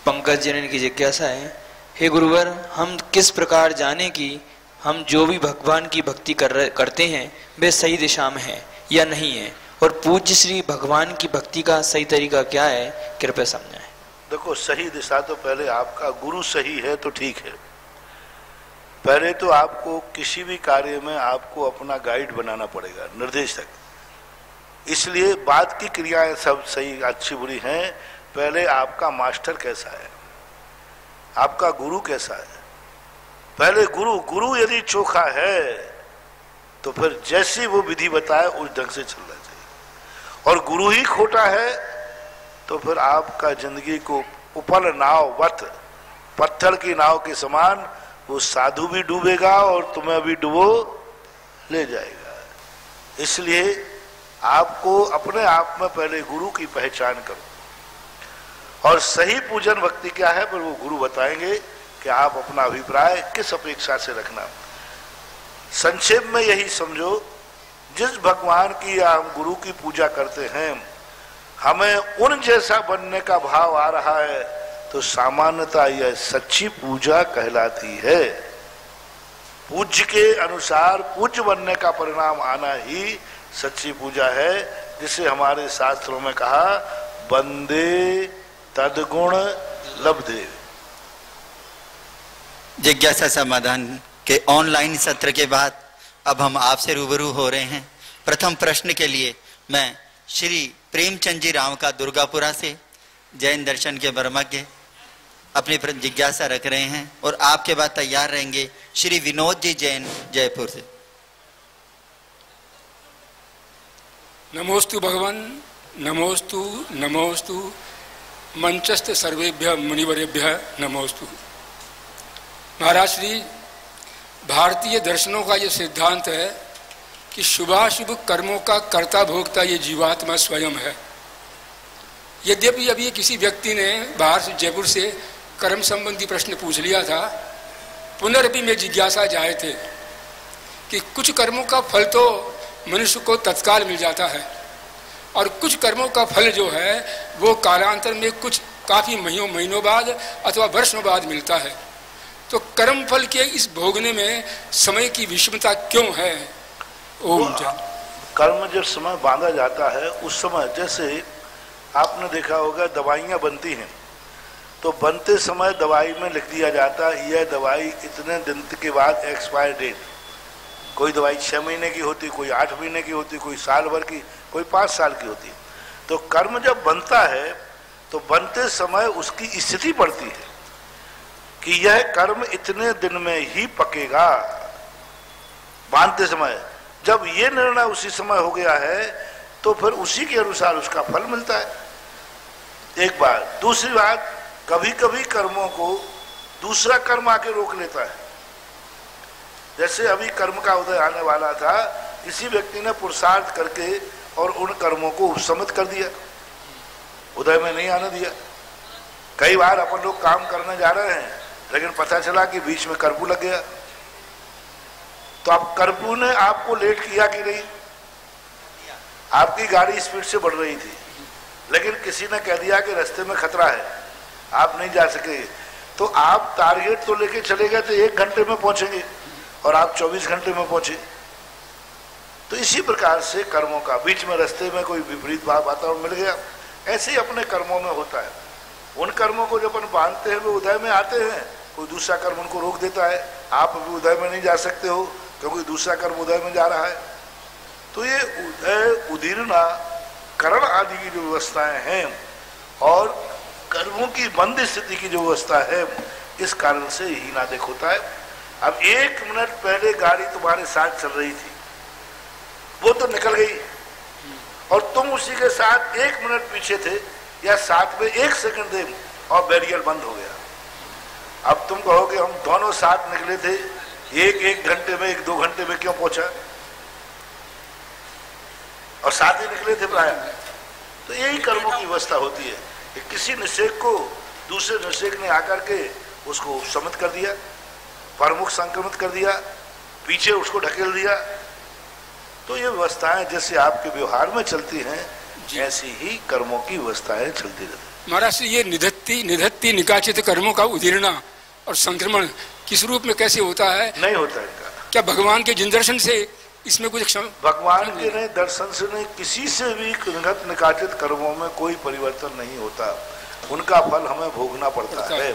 पंकज जैन की जिज्ञासा है, हे गुरुवर, हम किस प्रकार जाने कि हम जो भी भगवान की भक्ति करते हैं वे सही दिशा में है या नहीं है, और पूज्य श्री भगवान की भक्ति का सही तरीका क्या है, कृपया समझाएं। देखो, सही दिशा तो पहले आपका गुरु सही है तो ठीक है। पहले तो आपको किसी भी कार्य में आपको अपना गाइड बनाना पड़ेगा, निर्देशक। इसलिए बाद की क्रियाएं सब सही अच्छी बुरी हैं, पहले आपका मास्टर कैसा है, आपका गुरु कैसा है। पहले गुरु यदि चोखा है तो फिर जैसी वो विधि बताए उस ढंग से चलना चाहिए। और गुरु ही खोटा है तो फिर आपका जिंदगी को उपल नाव वत, पत्थर की नाव के समान वो साधु भी डूबेगा और तुम्हें भी डुबो ले जाएगा। इसलिए आपको अपने आप में पहले गुरु की पहचान करो, और सही पूजन भक्ति क्या है पर वो गुरु बताएंगे कि आप अपना अभिप्राय किस अपेक्षा से रखना। संक्षेप में यही समझो, जिस भगवान की या हम गुरु की पूजा करते हैं, हमें उन जैसा बनने का भाव आ रहा है तो सामान्यतः यह सच्ची पूजा कहलाती है। पूज्य के अनुसार पूज्य बनने का परिणाम आना ही सच्ची पूजा है, जिसे हमारे शास्त्रों में कहा बंदे तदगुण लब्धे। जिज्ञासा समाधान के ऑनलाइन सत्र के बाद अब हम आपसे रूबरू हो रहे हैं। प्रथम प्रश्न के लिए मैं श्री प्रेमचंद जी राव का दुर्गापुरा से, जैन दर्शन के बर्मज्ञ, अपनी जिज्ञासा रख रहे हैं, और आपके बाद तैयार रहेंगे श्री विनोद जी जैन जयपुर से। नमोस्तु भगवान, नमोस्तु नमोस्तु, मंचस्थ सर्वेभ्य मुनिवरेभ्य नमोस्तु। महाराज श्री, भारतीय दर्शनों का ये सिद्धांत है कि शुभाशुभ कर्मों का कर्ता भोक्ता ये जीवात्मा स्वयं है। यद्यपि अभी किसी व्यक्ति ने बाहर से, जयपुर से, कर्म संबंधी प्रश्न पूछ लिया था, पुनर्भी में जिज्ञासा जाए थे कि कुछ कर्मों का फल तो मनुष्य को तत्काल मिल जाता है, और कुछ कर्मों का फल जो है वो कालांतर में कुछ काफ़ी महीनों बाद अथवा वर्षों बाद मिलता है। तो कर्म फल के इस भोगने में समय की विषमता क्यों है? ओम जय। कर्म जब समय बांधा जाता है उस समय, जैसे आपने देखा होगा दवाइयाँ बनती हैं तो बनते समय दवाई में लिख दिया जाता है यह दवाई इतने दिन के बाद एक्सपायर डेट। कोई दवाई 6 महीने की होती, कोई 8 महीने की होती, कोई साल भर की, कोई 5 साल की होती। तो कर्म जब बनता है तो बनते समय उसकी स्थिति पड़ती है कि यह कर्म इतने दिन में ही पकेगा। बांधते समय जब ये निर्णय उसी समय हो गया है तो फिर उसी के अनुसार उसका फल मिलता है। एक बात। दूसरी बात, कभी कभी कर्मों को दूसरा कर्म आके रोक लेता है। जैसे अभी कर्म का उदय आने वाला था, किसी व्यक्ति ने पुरुषार्थ करके और उन कर्मों को उपशमित कर दिया, उदय में नहीं आने दिया। कई बार अपन लोग काम करने जा रहे हैं लेकिन पता चला कि बीच में कर्फ्यू लग गया, तो अब कर्फ्यू ने आपको लेट किया कि नहीं? आपकी गाड़ी स्पीड से बढ़ रही थी लेकिन किसी ने कह दिया कि रास्ते में खतरा है, आप नहीं जा सके, तो आप टारगेट तो लेके चले गए थे 1 घंटे में पहुंचेंगे और आप 24 घंटे में पहुंचे। तो इसी प्रकार से कर्मों का बीच में रास्ते में कोई विपरीत वातावरण मिल गया, ऐसे ही अपने कर्मों में होता है। उन कर्मों को जब अपन बांधते हैं वो उदय में आते हैं, कोई दूसरा कर्म उनको रोक देता है। आप अभी उदय में नहीं जा सकते हो क्योंकि दूसरा कर्म उदय में जा रहा है। तो ये उदय उदीर्णा करण आदि की जो व्यवस्थाएं हैं और कर्मों की बंद स्थिति की जो व्यवस्था है, इस कारण से ही नादेख होता है। अब 1 मिनट पहले गाड़ी तुम्हारे साथ चल रही थी, वो तो निकल गई और तुम उसी के साथ 1 मिनट पीछे थे या साथ में 1 सेकंड थे और बैरियर बंद हो गया। अब तुम कहोगे हम दोनों साथ निकले थे, एक घंटे में 1-2 घंटे में क्यों पहुंचा? और साथ ही निकले थे प्राय। तो यही कर्मों की व्यवस्था होती है कि किसी निषेक को दूसरे निषेक ने आकर के उसको उपशमित कर दिया, प्रमुख संक्रमित कर दिया, पीछे उसको ढकेल दिया। तो ये व्यवस्थाएं जैसे आपके व्यवहार में चलती हैं ऐसी ही कर्मों की व्यवस्थाएं चलती रहती। महाराज ये निधत्ति निकाचित कर्मों का उदीर्णा और संक्रमण किस रूप में कैसे होता है? नहीं होता इनका। क्या भगवान के जिन दर्शन से इसमें कुछ भगवान के नहीं दर्शन से नहीं, किसी से भी निगत निकाचित कर्मों में कोई परिवर्तन नहीं होता, उनका फल हमें भोगना पड़ता है।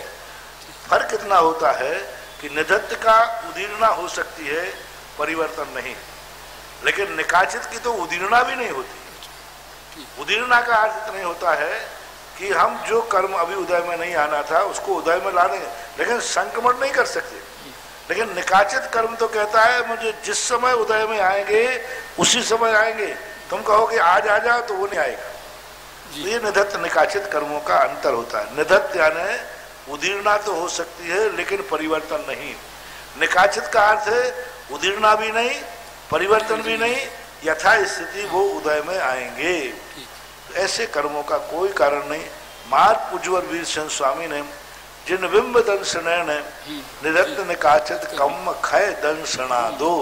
फर्क इतना होता है कि निधत्त का उदीर्णा हो सकती है, परिवर्तन नहीं, लेकिन निकाचित की तो उदीर्णा भी नहीं होती। उदीर्णा का अर्थ इतना होता है कि हम जो कर्म अभी उदय में नहीं आना था उसको उदय में ला देंगे, लेकिन संक्रमण नहीं कर सकते। लेकिन निकाचित कर्म तो कहता है मुझे जिस समय उदय में आएंगे उसी समय आएंगे, तुम कहोगे आज आ जाओ तो वो नहीं आएगा। तो ये निधत्त निकाचित कर्मों का अंतर होता है। निधत्त यानी उदीर्णा तो हो सकती है लेकिन परिवर्तन नहीं। निकाचित का अर्थ है उदीर्णा भी नहीं, परिवर्तन भी नहीं, यथा स्थिति वो उदय में आएंगे। तो ऐसे कर्मों का कोई कारण नहीं। मार्ग उज्ज्वल वीर सिंह स्वामी ने जिन बिंब दंशनैन निधत्त निकाचित कम खय दंशना दो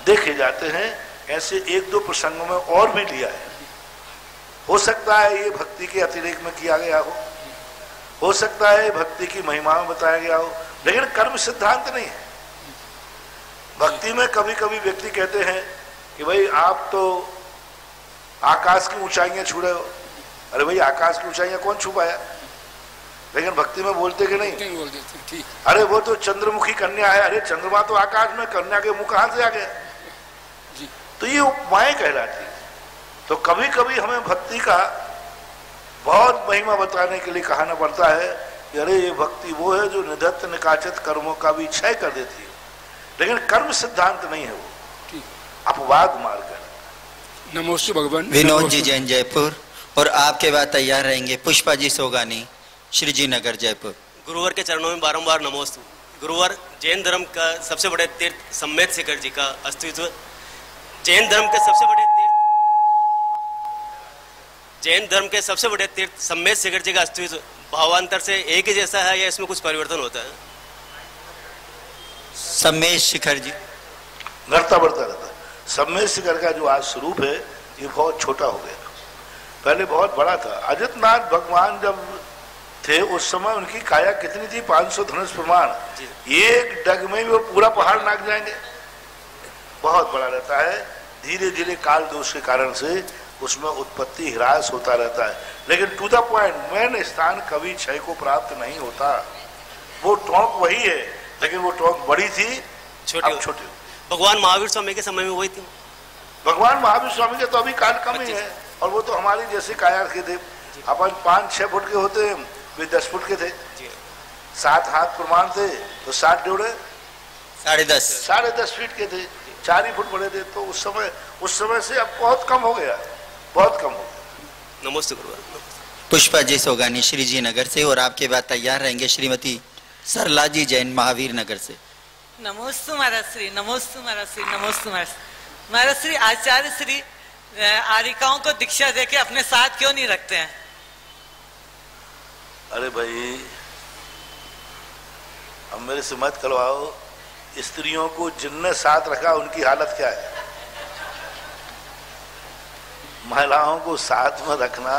देखे जाते हैं, ऐसे एक दो प्रसंगों में और भी लिया है। हो सकता है ये भक्ति के अतिरेक में किया गया हो सकता है भक्ति की महिमा में बताया गया हो, लेकिन कर्म सिद्धांत नहीं है। भक्ति में कभी कभी व्यक्ति कहते हैं कि भाई आप तो आकाश की ऊंचाइयां छू रहे हो। अरे भाई आकाश की ऊंचाइयां कौन छू पाया? लेकिन भक्ति में बोलते कि नहीं बोल देते, ठीक। अरे वो तो चंद्रमुखी कन्या है। अरे चंद्रमा तो आकाश में, कन्या के मुंह कहां से आ गया? तो ये उपमाएं कहलाती है। तो कभी कभी हमें भक्ति का बहुत महिमा बताने के लिए कहना पड़ता है कि अरे ये भक्ति वो है जो निधत्त निकाचित कर्मों का भी क्षय कर देती है, लेकिन कर्म सिद्धांत नहीं है, वो अपवाद मार्ग है। नमोस्तु भगवान। विनोद जी जैन जयपुर, और आपके बाद तैयार रहेंगे पुष्पा जी सोगानी श्री जी नगर जयपुर। गुरुवर के चरणों में बारंबार नमोस्तु। गुरुवर, जैन धर्म का सबसे बड़े तीर्थ सम्मेद शिखर जी का अस्तित्व, जैन धर्म के सबसे बड़े तीर्थ सम्मेद शिखर जी का अस्तित्व भावांतर से एक ही जैसा है या इसमें कुछ परिवर्तन होता है? सम्मेद शिखर जी बढ़ता रहता है। सम्मेद शिखर का जो आज स्वरूप है ये बहुत छोटा हो गया, पहले बहुत बड़ा था। अजितनाथ भगवान जब थे उस समय उनकी काया कितनी थी? 500 धनुष प्रमाण। एक डग में भी वो पूरा पहाड़ नाक जाएंगे। बहुत बड़ा रहता है। धीरे धीरे काल दोष के कारण से उसमें उत्पत्ति ह्रास होता रहता है, लेकिन टू द पॉइंट मेन स्थान कभी क्षय को प्राप्त नहीं होता। वो टोंक वही है, लेकिन वो टोंक बड़ी थी, छोटी। भगवान महावीर स्वामी के समय में वही थी। भगवान महावीर स्वामी के तो अभी काल कम ही है, और वो तो हमारी जैसे काया के थे। अपन 5-6 फुट के होते, वे 10 फुट के थे। 7 हाथ प्रमाण थे तो 7 जोड़े 10.5 फीट के थे, 4 ही फुट बड़े थे। तो उस समय से अब बहुत कम हो गया, बहुत कम हो गया। नमस्ते गुरुवार। पुष्पा जी सोगानी श्री जी नगर से, और आपके बाद तैयार रहेंगे श्रीमती सरला जी जैन महावीर नगर से। नमोस्तु महाराज श्री, नमोस्तु महाराज श्री, नमोस्तु महाराज श्री। आचार्य श्री आरिकाओं को दीक्षा देके अपने साथ क्यों नहीं रखते हैं? अरे भाई अब मेरे से मत करवाओ। स्त्रियों को जिनने साथ रखा उनकी हालत क्या है? महिलाओं को साथ में रखना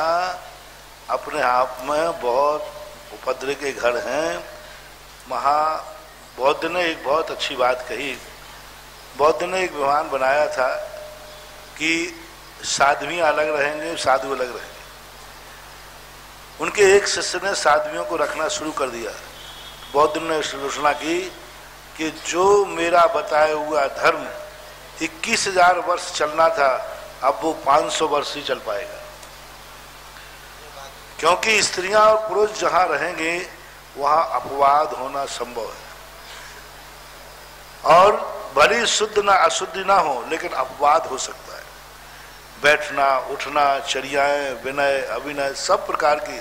अपने आप में बहुत उपद्रव के घर हैं। बौद्ध ने एक बहुत अच्छी बात कही। बौद्ध ने एक विधान बनाया था कि साध्वियां अलग रहेंगे, साधु अलग रहेंगे। उनके एक शिष्य ने साध्वियों को रखना शुरू कर दिया। बौद्ध ने घोषणा की कि जो मेरा बताया हुआ धर्म 21,000 वर्ष चलना था, अब वो 500 वर्ष ही चल पाएगा, क्योंकि स्त्रियां और पुरुष जहां रहेंगे वहां अपवाद होना संभव है। और भली शुद्ध ना अशुद्धि ना हो, लेकिन अपवाद हो सकता है। बैठना, उठना, चर्याएं, विनय, अभिनय, सब प्रकार की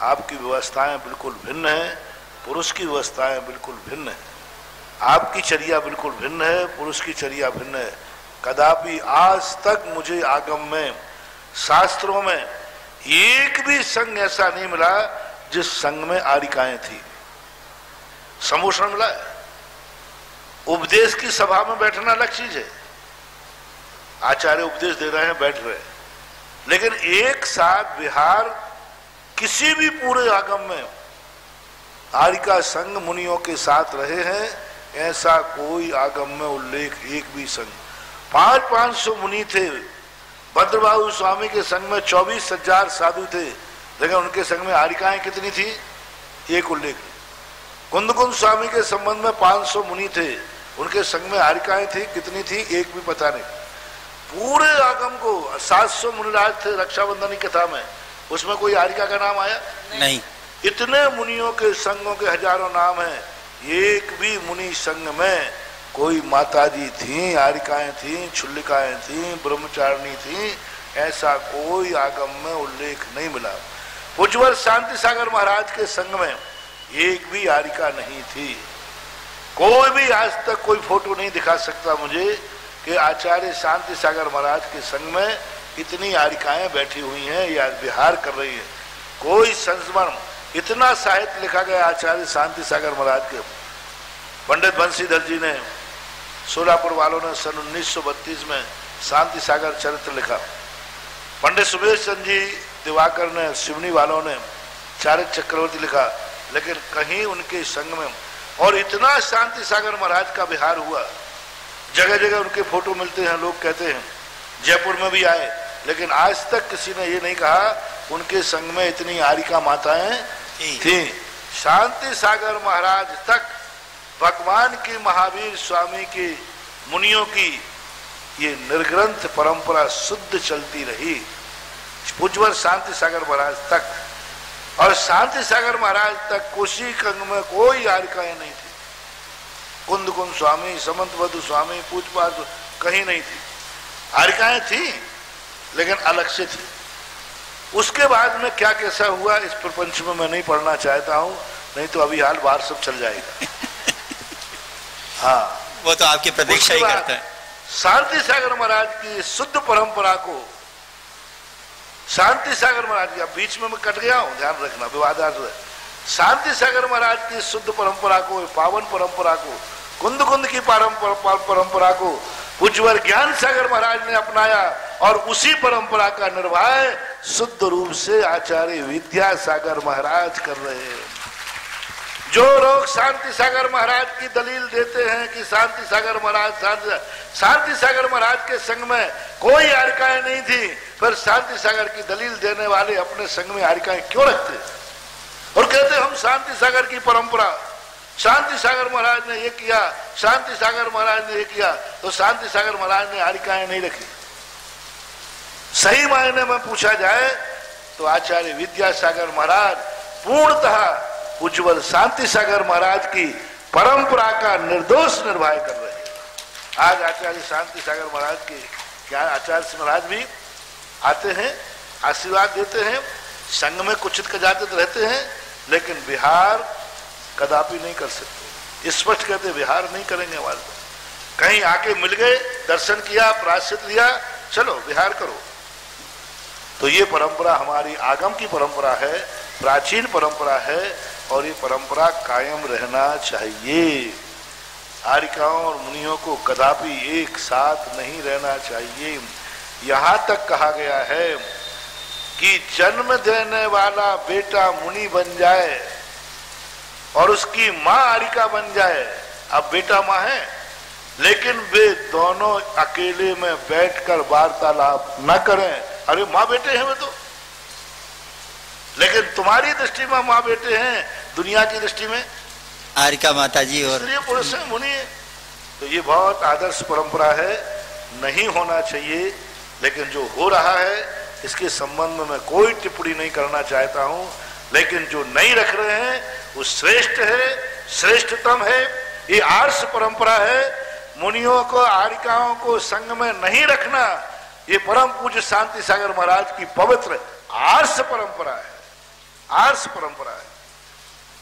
आपकी व्यवस्थाएं बिल्कुल भिन्न हैं। पुरुष की व्यवस्थाएं बिल्कुल भिन्न है। आपकी चर्या बिल्कुल भिन्न है, पुरुष की चर्या भिन्न है। कदापि आज तक मुझे आगम में, शास्त्रों में एक भी संघ ऐसा नहीं मिला जिस संघ में आरिकाएं थी। समोषण मिला है। उपदेश की सभा में बैठना अलग चीज है। आचार्य उपदेश दे रहे हैं, बैठ रहे हैं, लेकिन एक साथ विहार किसी भी पूरे आगम में आरिका संघ मुनियों के साथ रहे हैं, ऐसा कोई आगम में उल्लेख एक भी संग। 500 मुनि थे। भद्रबाहु स्वामी के संग में 24,000 साधु थे, लेकिन उनके संग में आरिकाएं कितनी थी? एक उल्लेख। कुंदकुंद स्वामी के संबंध में 500 मुनि थे, उनके संग में आरिकाएं थी कितनी थी? एक भी पता नहीं। पूरे आगम को 700 मुनिराज थे रक्षाबंधन की कथा में, उसमें कोई आरिका का नाम आया? नहीं। इतने मुनियों के संगों के हजारों नाम हैं, एक भी मुनि संग में कोई माताजी थी, आरिकाएं थी, छुल्लिकाएं थी, ब्रह्मचारिणी थी, ऐसा कोई आगम में उल्लेख नहीं मिला। उज्ज्वल शांति सागर महाराज के संग में एक भी आरिका नहीं थी। कोई भी आज तक कोई फोटो नहीं दिखा सकता मुझे कि आचार्य शांति सागर महाराज के संग में इतनी आरिकाएं बैठी हुई हैं या विहार कर रही है। कोई संस्मरण, इतना साहित्य लिखा गया आचार्य शांति सागर महाराज के। पंडित बंशीधर जी ने, सोलापुर वालों ने सन 1932 में शांति सागर चरित्र लिखा। पंडित सुमेश चंद जी दिवाकर ने, सिवनी वालों ने चारित्र चक्रवर्ती लिखा, लेकिन कहीं उनके संग में, और इतना शांति सागर महाराज का विहार हुआ, जगह जगह उनके फोटो मिलते हैं, लोग कहते हैं जयपुर में भी आए, लेकिन आज तक किसी ने ये नहीं कहा उनके संग में इतनी आरिका माताएं थी। शांति सागर महाराज तक भगवान की, महावीर स्वामी की, मुनियों की ये निर्ग्रंथ परंपरा शुद्ध चलती रही, उज्ज्वल शांति सागर महाराज तक। और शांति सागर महाराज तक कोशी कंग में कोई आरिकाएं नहीं थी। कुंदकुंद स्वामी, समंत वधु स्वामी, पूजपाठ कहीं नहीं थी। आरिकाएं थी लेकिन अलग से थी। उसके बाद में क्या कैसा हुआ इस प्रपंच में मैं नहीं पढ़ना चाहता हूं, नहीं तो अभी हाल बाहर सब चल जाएगा। हाँ, वो तो आपकी प्रतीक्षा ही करता है। शांति सागर महाराज की शुद्ध परंपरा को, शांति सागर महाराज की, बीच में मैं कट गया हूं, ध्यान रखना, विवादास्पद है। शांति सागर महाराज की शुद्ध परंपरा को, पावन परंपरा को, कुंद की परंपरा को उज्ज्वल ज्ञान सागर महाराज ने अपनाया, और उसी परंपरा का निर्वाह शुद्ध रूप से आचार्य विद्यासागर महाराज कर रहे हैं। जो लोग शांति सागर महाराज की दलील देते हैं कि शांति सागर महाराज, शांति सागर महाराज के संग में कोई आरिकाएं नहीं थी, फिर शांति सागर की दलील देने वाले अपने संग में आरिकाएं क्यों रखते और कहते हम शांति सागर की परंपरा, शांति सागर महाराज ने ये किया, शांति सागर महाराज ने ये किया, तो शांति सागर महाराज ने आरिकाएं नहीं रखी। सही मायने में पूछा जाए तो आचार्य विद्यासागर महाराज पूर्णतः उज्ज्वल शांति सागर महाराज की परंपरा का निर्दोष निर्वाह कर रहे हैं। आज आचार्य शांति सागर महाराज के क्या आचार्य महाराज भी आते हैं, आशीर्वाद देते हैं, संग में कुचित कदाचित रहते हैं, लेकिन विहार कदापि नहीं कर सकते। स्पष्ट कहते विहार नहीं करेंगे हमारे पास। कहीं आके मिल गए, दर्शन किया, प्रायश्चित लिया, चलो विहार करो। तो ये परंपरा हमारी आगम की परंपरा है, प्राचीन परंपरा है, और ये परंपरा कायम रहना चाहिए। आरिकाओं और मुनियों को कदापि एक साथ नहीं रहना चाहिए। यहाँ तक कहा गया है कि जन्म देने वाला बेटा मुनि बन जाए और उसकी माँ आरिका बन जाए। अब बेटा माँ है, लेकिन वे दोनों अकेले में बैठकर वार्तालाप न करें। अरे माँ बेटे हैं वे तो, लेकिन तुम्हारी दृष्टि में माँ बेटे हैं, दुनिया की दृष्टि में आरिका माता जी और स्त्री पुरुष है, मुनि है। तो ये बहुत आदर्श परंपरा है, नहीं होना चाहिए। लेकिन जो हो रहा है इसके संबंध में मैं कोई टिप्पणी नहीं करना चाहता हूं, लेकिन जो नहीं रख रहे हैं वो श्रेष्ठ है, श्रेष्ठतम है। ये आर्ष परंपरा है। मुनियों को, आरिकाओं को संग में नहीं रखना, ये परम पूज्य शांति सागर महाराज की पवित्र आर्ष परंपरा है, आर्ष परंपरा है।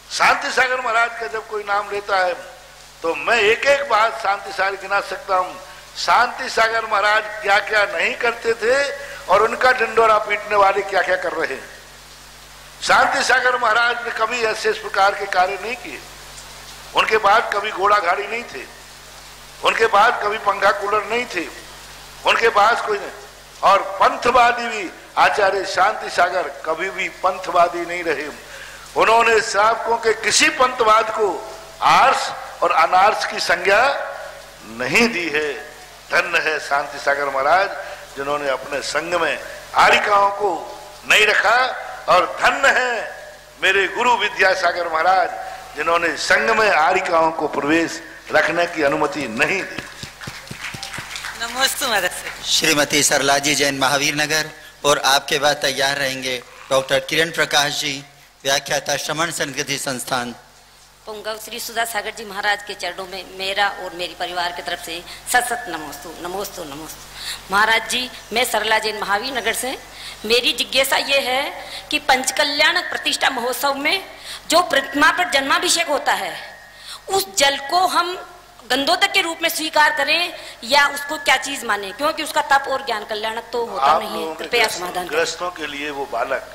शांति सागर महाराज का जब कोई नाम लेता है तो मैं एक एक बात शांति सागर गिना सकता हूं। शांति सागर महाराज क्या क्या नहीं करते थे और उनका ढिंडोरा पीटने वाले क्या क्या कर रहे हैं। शांति सागर महाराज ने कभी ऐसे इस प्रकार के कार्य नहीं किए। उनके बाद कभी घोड़ा गाड़ी नहीं थे, उनके बाद कभी पंखा कूलर नहीं थे, उनके पास कोई नहीं। और पंथवादी भी आचार्य शांति सागर कभी भी पंथवादी नहीं रहे। उन्होंने श्रावकों के किसी पंथवाद को आर्ष और अनार्स की संज्ञा नहीं दी है। धन्य है शांति सागर महाराज जिन्होंने अपने संग में आरिकाओं को नहीं रखा, और धन्य है मेरे गुरु विद्यासागर महाराज जिन्होंने संग में आरिकाओं को प्रवेश रखने की अनुमति नहीं दी। नमस्ते महाराज। श्रीमती सरला जी जैन महावीर नगर, और आपके बाद तैयार रहेंगे डॉक्टर किरण प्रकाश जी, व्याख्याता श्रमण संस्कृति संस्थान। पुंगव श्री सुधा सागर जी महाराज के चरणों में मेरा और मेरी परिवार की तरफ से सत सत नमोस्तु नमोस्तु नमोस्तु। महाराज जी, मैं सरला जैन महावीर नगर से, मेरी जिज्ञासा ये है कि पंचकल्याण प्रतिष्ठा महोत्सव में जो प्रतिमा पर जन्माभिषेक होता है, उस जल को हम गंधोदक के रूप में स्वीकार करें या उसको क्या चीज माने, क्योंकि उसका तप और ज्ञान कल्याणक तो होता नहीं है। कृपया समाधान। ग्रस्तों के लिए वो बालक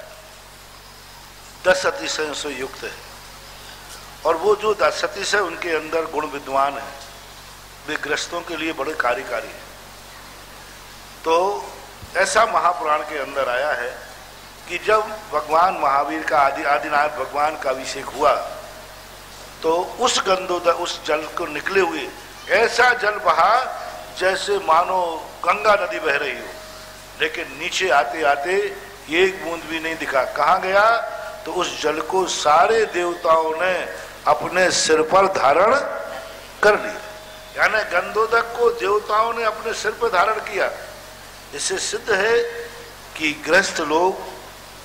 10 अतिशयों से युक्त है, और वो जो 10 अतिशय उनके अंदर गुण विद्वान है, वे ग्रस्तों के लिए बड़े कार्यकारी हैं। तो ऐसा महापुराण के अंदर आया है कि जब भगवान महावीर का आदिनाथ भगवान का अभिषेक हुआ, तो उस गंधोदक, उस जल को निकले हुए ऐसा जल बहा जैसे मानो गंगा नदी बह रही हो, लेकिन नीचे आते आते एक बूंद भी नहीं दिखा। कहाँ गया? तो उस जल को सारे देवताओं ने अपने सिर पर धारण कर लिया, यानी गंधोदक को देवताओं ने अपने सिर पर धारण किया। इससे सिद्ध है कि गृहस्थ लोग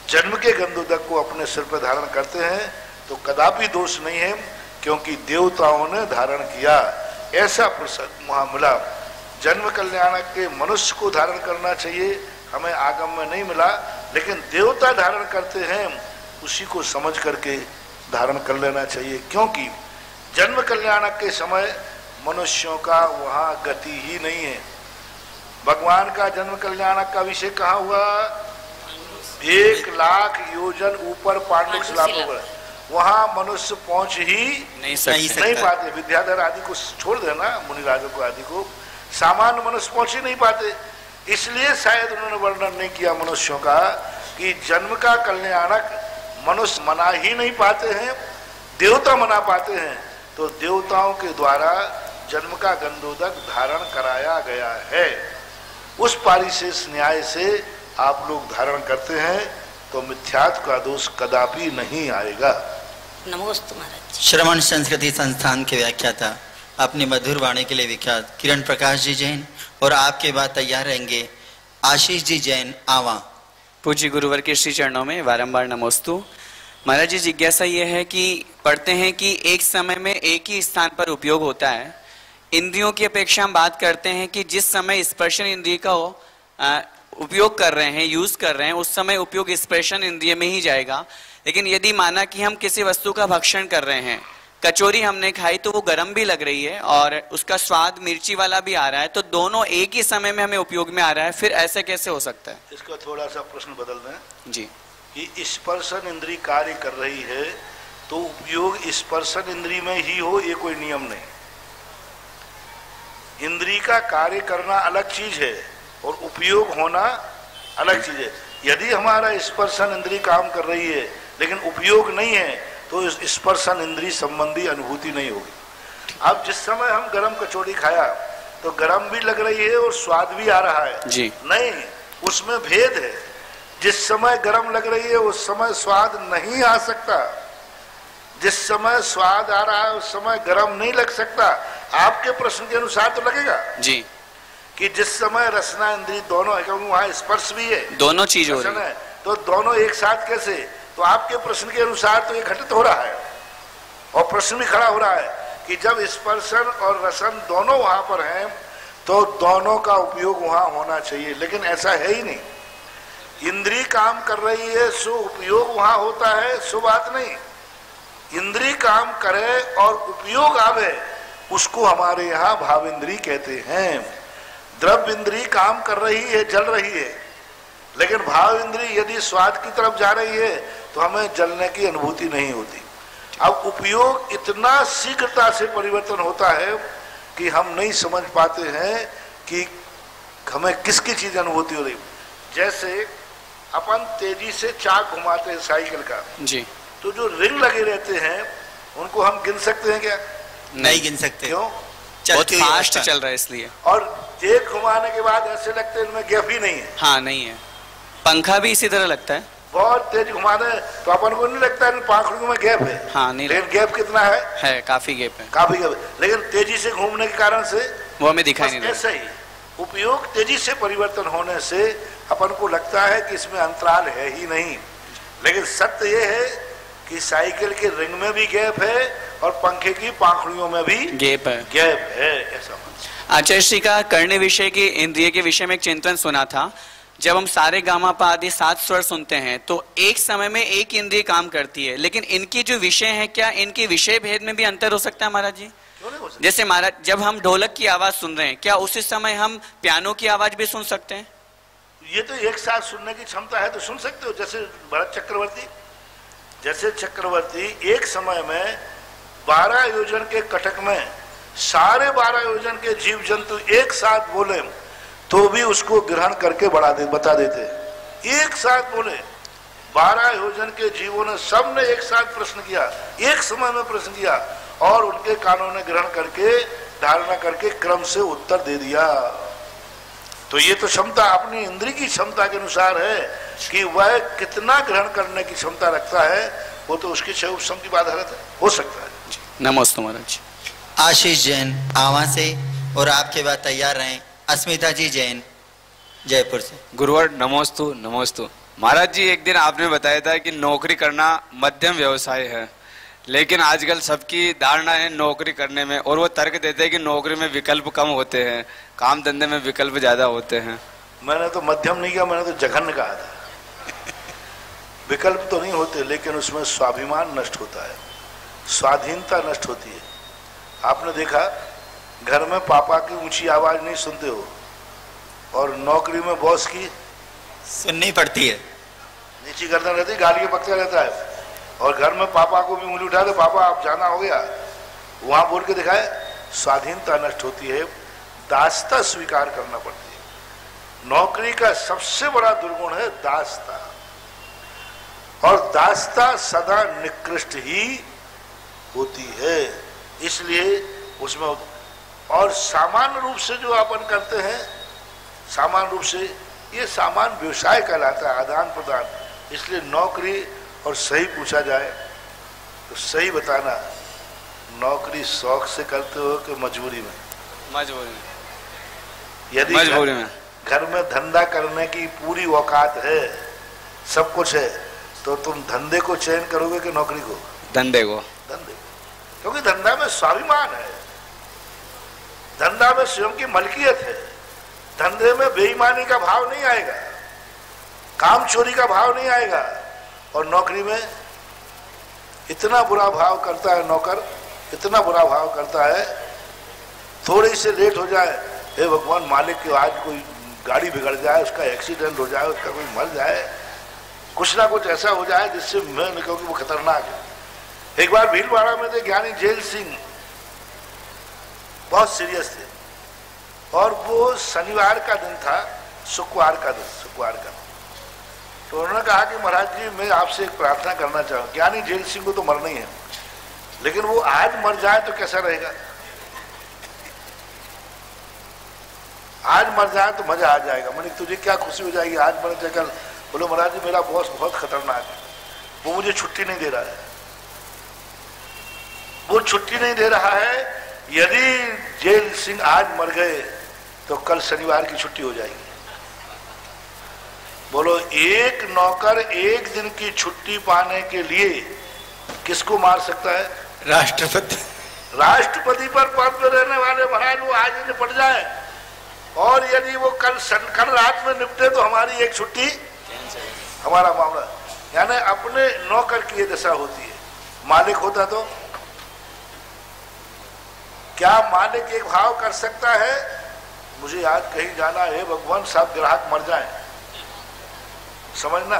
जन्म के गंधोदक को अपने सिर पर धारण करते हैं तो कदापि दोष नहीं है, क्योंकि देवताओं ने धारण किया। ऐसा प्रसंग वहां मिला। जन्म कल्याणक के मनुष्य को धारण करना चाहिए, हमें आगम में नहीं मिला, लेकिन देवता धारण करते हैं, उसी को समझ करके धारण कर लेना चाहिए, क्योंकि जन्म कल्याणक के समय मनुष्यों का वहां गति ही नहीं है। भगवान का जन्म कल्याणक का अभिषेक कहाँ हुआ? 1 लाख योजन ऊपर पांडुक शिला पर, वहां मनुष्य पहुंच ही नहीं पाते। विद्याधर आदि को छोड़ देना, मुनिराजों को आदि को, सामान्य मनुष्य पहुंच ही नहीं पाते। इसलिए शायद उन्होंने वर्णन नहीं किया मनुष्यों का कि जन्म का कल्याणक मनुष्य मना ही नहीं पाते हैं, देवता मना पाते हैं। तो देवताओं के द्वारा जन्म का गंधोदक धारण कराया गया है। उस पारिशेष न्याय से आप लोग धारण करते हैं तो मिथ्यात्व का दोष कदापि नहीं आएगा। नमोस्तु महाराज। श्रमण संस्कृति संस्थान के व्याख्याता, अपनी मधुर वाणी के लिए विख्यात किरण प्रकाश जी जैन, और आपके बाद तैयार रहेंगे आशीष जी जैन आवा। पूज्य गुरुवर के श्री चरणों में बारंबार नमोस्तु। महाराज जी, जिज्ञासा ये है कि पढ़ते हैं कि एक समय में एक ही स्थान पर उपयोग होता है। इंद्रियों की अपेक्षा हम बात करते हैं कि जिस समय स्पर्शन इंद्रिय का उपयोग कर रहे हैं, यूज कर रहे हैं, उस समय उपयोग स्पर्शन इंद्रिय में ही जाएगा। लेकिन यदि माना कि हम किसी वस्तु का भक्षण कर रहे हैं, कचौरी हमने खाई तो वो गर्म भी लग रही है और उसका स्वाद मिर्ची वाला भी आ रहा है, तो दोनों एक ही समय में हमें उपयोग में आ रहा है, फिर ऐसे कैसे हो सकता है? इसका थोड़ा सा प्रश्न बदल दें जी। कि स्पर्शन इंद्री कार्य कर रही है तो उपयोग स्पर्शन इंद्री में ही हो, ये कोई नियम नहीं। इंद्री का कार्य करना अलग चीज है और उपयोग होना अलग चीज है। यदि हमारा स्पर्शन इंद्री काम कर रही है लेकिन उपयोग नहीं है तो स्पर्शन इंद्री संबंधी अनुभूति नहीं होगी। अब जिस समय हम गरम कचौड़ी खाया तो गरम भी लग रही है और स्वाद भी आ रहा है जी। नहीं, उसमें भेद है। जिस समय गरम लग रही है उस समय स्वाद नहीं आ सकता, जिस समय स्वाद आ रहा है उस समय गरम नहीं लग सकता। आपके प्रश्न के अनुसार तो लगेगा जी कि जिस समय रसना इंद्री दोनों है, क्योंकि वहां स्पर्श भी है, दोनों चीज हो रही है, तो दोनों एक साथ कैसे? तो आपके प्रश्न के अनुसार तो ये घटित हो रहा है और प्रश्न भी खड़ा हो रहा है कि जब स्पर्शन और रसन दोनों वहां पर हैं तो दोनों का उपयोग वहां होना चाहिए, लेकिन ऐसा है ही नहीं। इंद्री काम कर रही है सो उपयोग वहां होता है, सो बात नहीं। इंद्री काम करे और उपयोग आवे उसको हमारे यहाँ भाव इंद्री कहते हैं। द्रव्य इंद्री काम कर रही है, जल रही है, लेकिन भाव इंद्री यदि स्वाद की तरफ जा रही है तो हमें जलने की अनुभूति नहीं होती। अब उपयोग इतना शीघ्रता से परिवर्तन होता है कि हम नहीं समझ पाते हैं कि हमें किसकी चीज अनुभूति हो रही। जैसे अपन तेजी से चाक घुमाते हैं साइकिल का जी, तो जो रिंग लगे रहते हैं उनको हम गिन सकते हैं क्या? नहीं गिन सकते। क्यों? बहुत फास्ट चल रहा है इसलिए। और एक घुमाने के बाद ऐसे लगते हैं इनमें गैप ही नहीं है। हाँ नहीं है। पंखा भी इसी तरह लगता है, बहुत तेज घुमा दे तो अपन को नहीं लगता इन पाखड़ियों में गैप है। हाँ नहीं, लेकिन गैप कितना है? काफी गैप है, काफी गैप। लेकिन तेजी से घूमने के कारण से वो हमें दिखाई नहीं देता। ऐसा ही उपयोग तेजी से परिवर्तन होने से अपन को लगता है कि इसमें अंतराल है ही नहीं, लेकिन सत्य ये है कि साइकिल के रिंग में भी गैप है और पंखे की पाखड़ियों में भी गैप है। ऐसा आचार्य श्री का कर्ण विषय के इंद्रिय के विषय में एक चिंतन सुना था। जब हम सारे गामा पा आदि 7 स्वर सुनते हैं तो एक समय में एक इंद्रिय काम करती है, लेकिन इनकी जो विषय है, क्या इनके विषय भेद में भी अंतर हो सकता है महाराज जी? जैसे महाराज जब हम ढोलक की आवाज सुन रहे हैं, क्या उसी समय हम पियानो की आवाज भी सुन सकते हैं? ये तो एक साथ सुनने की क्षमता है तो सुन सकते हो। जैसे भरत चक्रवर्ती एक समय में 12 योजन के कटक में सारे 12 योजन के जीव जंतु एक साथ बोले तो भी उसको ग्रहण करके बता देते। एक साथ बोले 12 योजन के जीवों ने सबने एक साथ प्रश्न किया, एक समय में प्रश्न किया और उनके कानों ने ग्रहण करके धारणा करके क्रम से उत्तर दे दिया। तो ये तो क्षमता अपनी इंद्रिय की क्षमता के अनुसार है कि वह कितना ग्रहण करने की क्षमता रखता है, वो तो उसकी क्षम की बात हो सकता है। नमस्ते महाराज। आशीष जैन आवा से और आपके बाद तैयार रहें अस्मिता जी जैन जयपुर से। गुरुवर नमोस्तु। महाराज जी, एक दिन आपने बताया था कि नौकरी करना मध्यम व्यवसाय है, लेकिन आजकल सबकी धारणा है नौकरी करने में, और वो तर्क देते हैं कि नौकरी में विकल्प कम होते हैं, काम धंधे में विकल्प ज्यादा होते हैं। मैंने तो मध्यम नहीं कहा, मैंने तो जघन्य कहा था। विकल्प तो नहीं होते, लेकिन उसमें स्वाभिमान नष्ट होता है, स्वाधीनता नष्ट होती है। आपने देखा घर में पापा की ऊंची आवाज नहीं सुनते हो और नौकरी में बॉस की सुननी पड़ती है, नीची गर्दन रहती, गाली बकता रहता है। और घर में पापा को भी उंगली उठा दे, पापा आप जाना हो गया, वहां बोल के दिखाए, स्वाधीनता नष्ट होती है, दासता स्वीकार करना पड़ती है। नौकरी का सबसे बड़ा दुर्गुण है दासता, और दासता सदा निकृष्ट ही होती है। इसलिए उसमें और सामान्य रूप से जो अपन करते हैं, सामान्य रूप से ये सामान्य व्यवसाय कहलाता है, आदान प्रदान। इसलिए नौकरी और सही पूछा जाए तो सही बताना, नौकरी शौक से करते हो कि मजबूरी में? यदि मजबूरी में। घर में धंधा करने की पूरी औकात है, सब कुछ है, तो तुम धंधे को चयन करोगे कि नौकरी को? धंधे को। क्योंकि धंधा में स्वाभिमान है, धंधा में स्वयं की मलकियत है, धंधे में बेईमानी का भाव नहीं आएगा, काम चोरी का भाव नहीं आएगा। और नौकरी में इतना बुरा भाव करता है नौकर, इतना बुरा भाव करता है, थोड़ी से लेट हो जाए, हे भगवान मालिक की आज कोई गाड़ी बिगड़ जाए, उसका एक्सीडेंट हो जाए, उसका कोई मर जाए, कुछ ना कुछ ऐसा हो जाए जिससे मैं क्योंकि वो खतरनाक है। एक बार भीलवाड़ा में थे ज्ञानी जेल सिंह, बहुत सीरियस थे, और वो शनिवार का दिन था, शुक्रवार का। तो उन्होंने कहा कि महाराज जी मैं आपसे एक प्रार्थना करना चाहूँ। ज्ञानी जेल सिंह को तो मरना ही है, लेकिन वो आज मर जाए तो कैसा रहेगा? आज मर जाए तो मजा आ जाएगा। मैंने तुझे क्या खुशी हो जाएगी आज मर जाए कल? बोलो महाराज जी मेरा बॉस बहुत खतरनाक है, वो मुझे छुट्टी नहीं दे रहा है, वो छुट्टी नहीं दे रहा है। यदि जेल सिंह आज मर गए तो कल शनिवार की छुट्टी हो जाएगी। बोलो एक नौकर एक दिन की छुट्टी पाने के लिए किसको मार सकता है? राष्ट्रपति पर पद पर रहने वाले महाराज वो आज ही निपट जाए, और यदि वो कल रात में निपटे तो हमारी एक छुट्टी, हमारा मामला। यानी अपने नौकर की ये दशा होती है। मालिक होता तो क्या मालिक एक भाव कर सकता है, मुझे आज कहीं जाना है भगवान साहब ग्राहक मर जाए? समझना,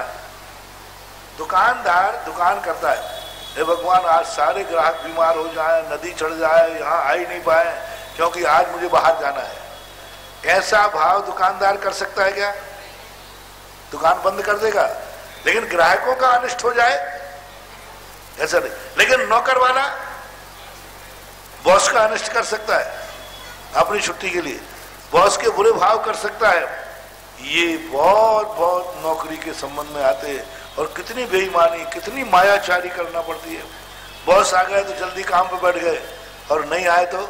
दुकानदार दुकान करता है, हे भगवान आज सारे ग्राहक बीमार हो जाए, नदी चढ़ जाए, यहाँ आ ही नहीं पाए क्योंकि आज मुझे बाहर जाना है। ऐसा भाव दुकानदार कर सकता है क्या? दुकान बंद कर देगा, लेकिन ग्राहकों का अनिष्ट हो जाए ऐसा नहीं। लेकिन नौकर वाला बॉस का अनिष्ट कर सकता है अपनी छुट्टी के लिए, बॉस के बुरे भाव कर सकता है। ये बहुत बहुत नौकरी के संबंध में आते हैं। और कितनी बेईमानी, कितनी मायाचारी करना पड़ती है। बॉस आ गए तो जल्दी काम पे बैठ गए, और नहीं आए तो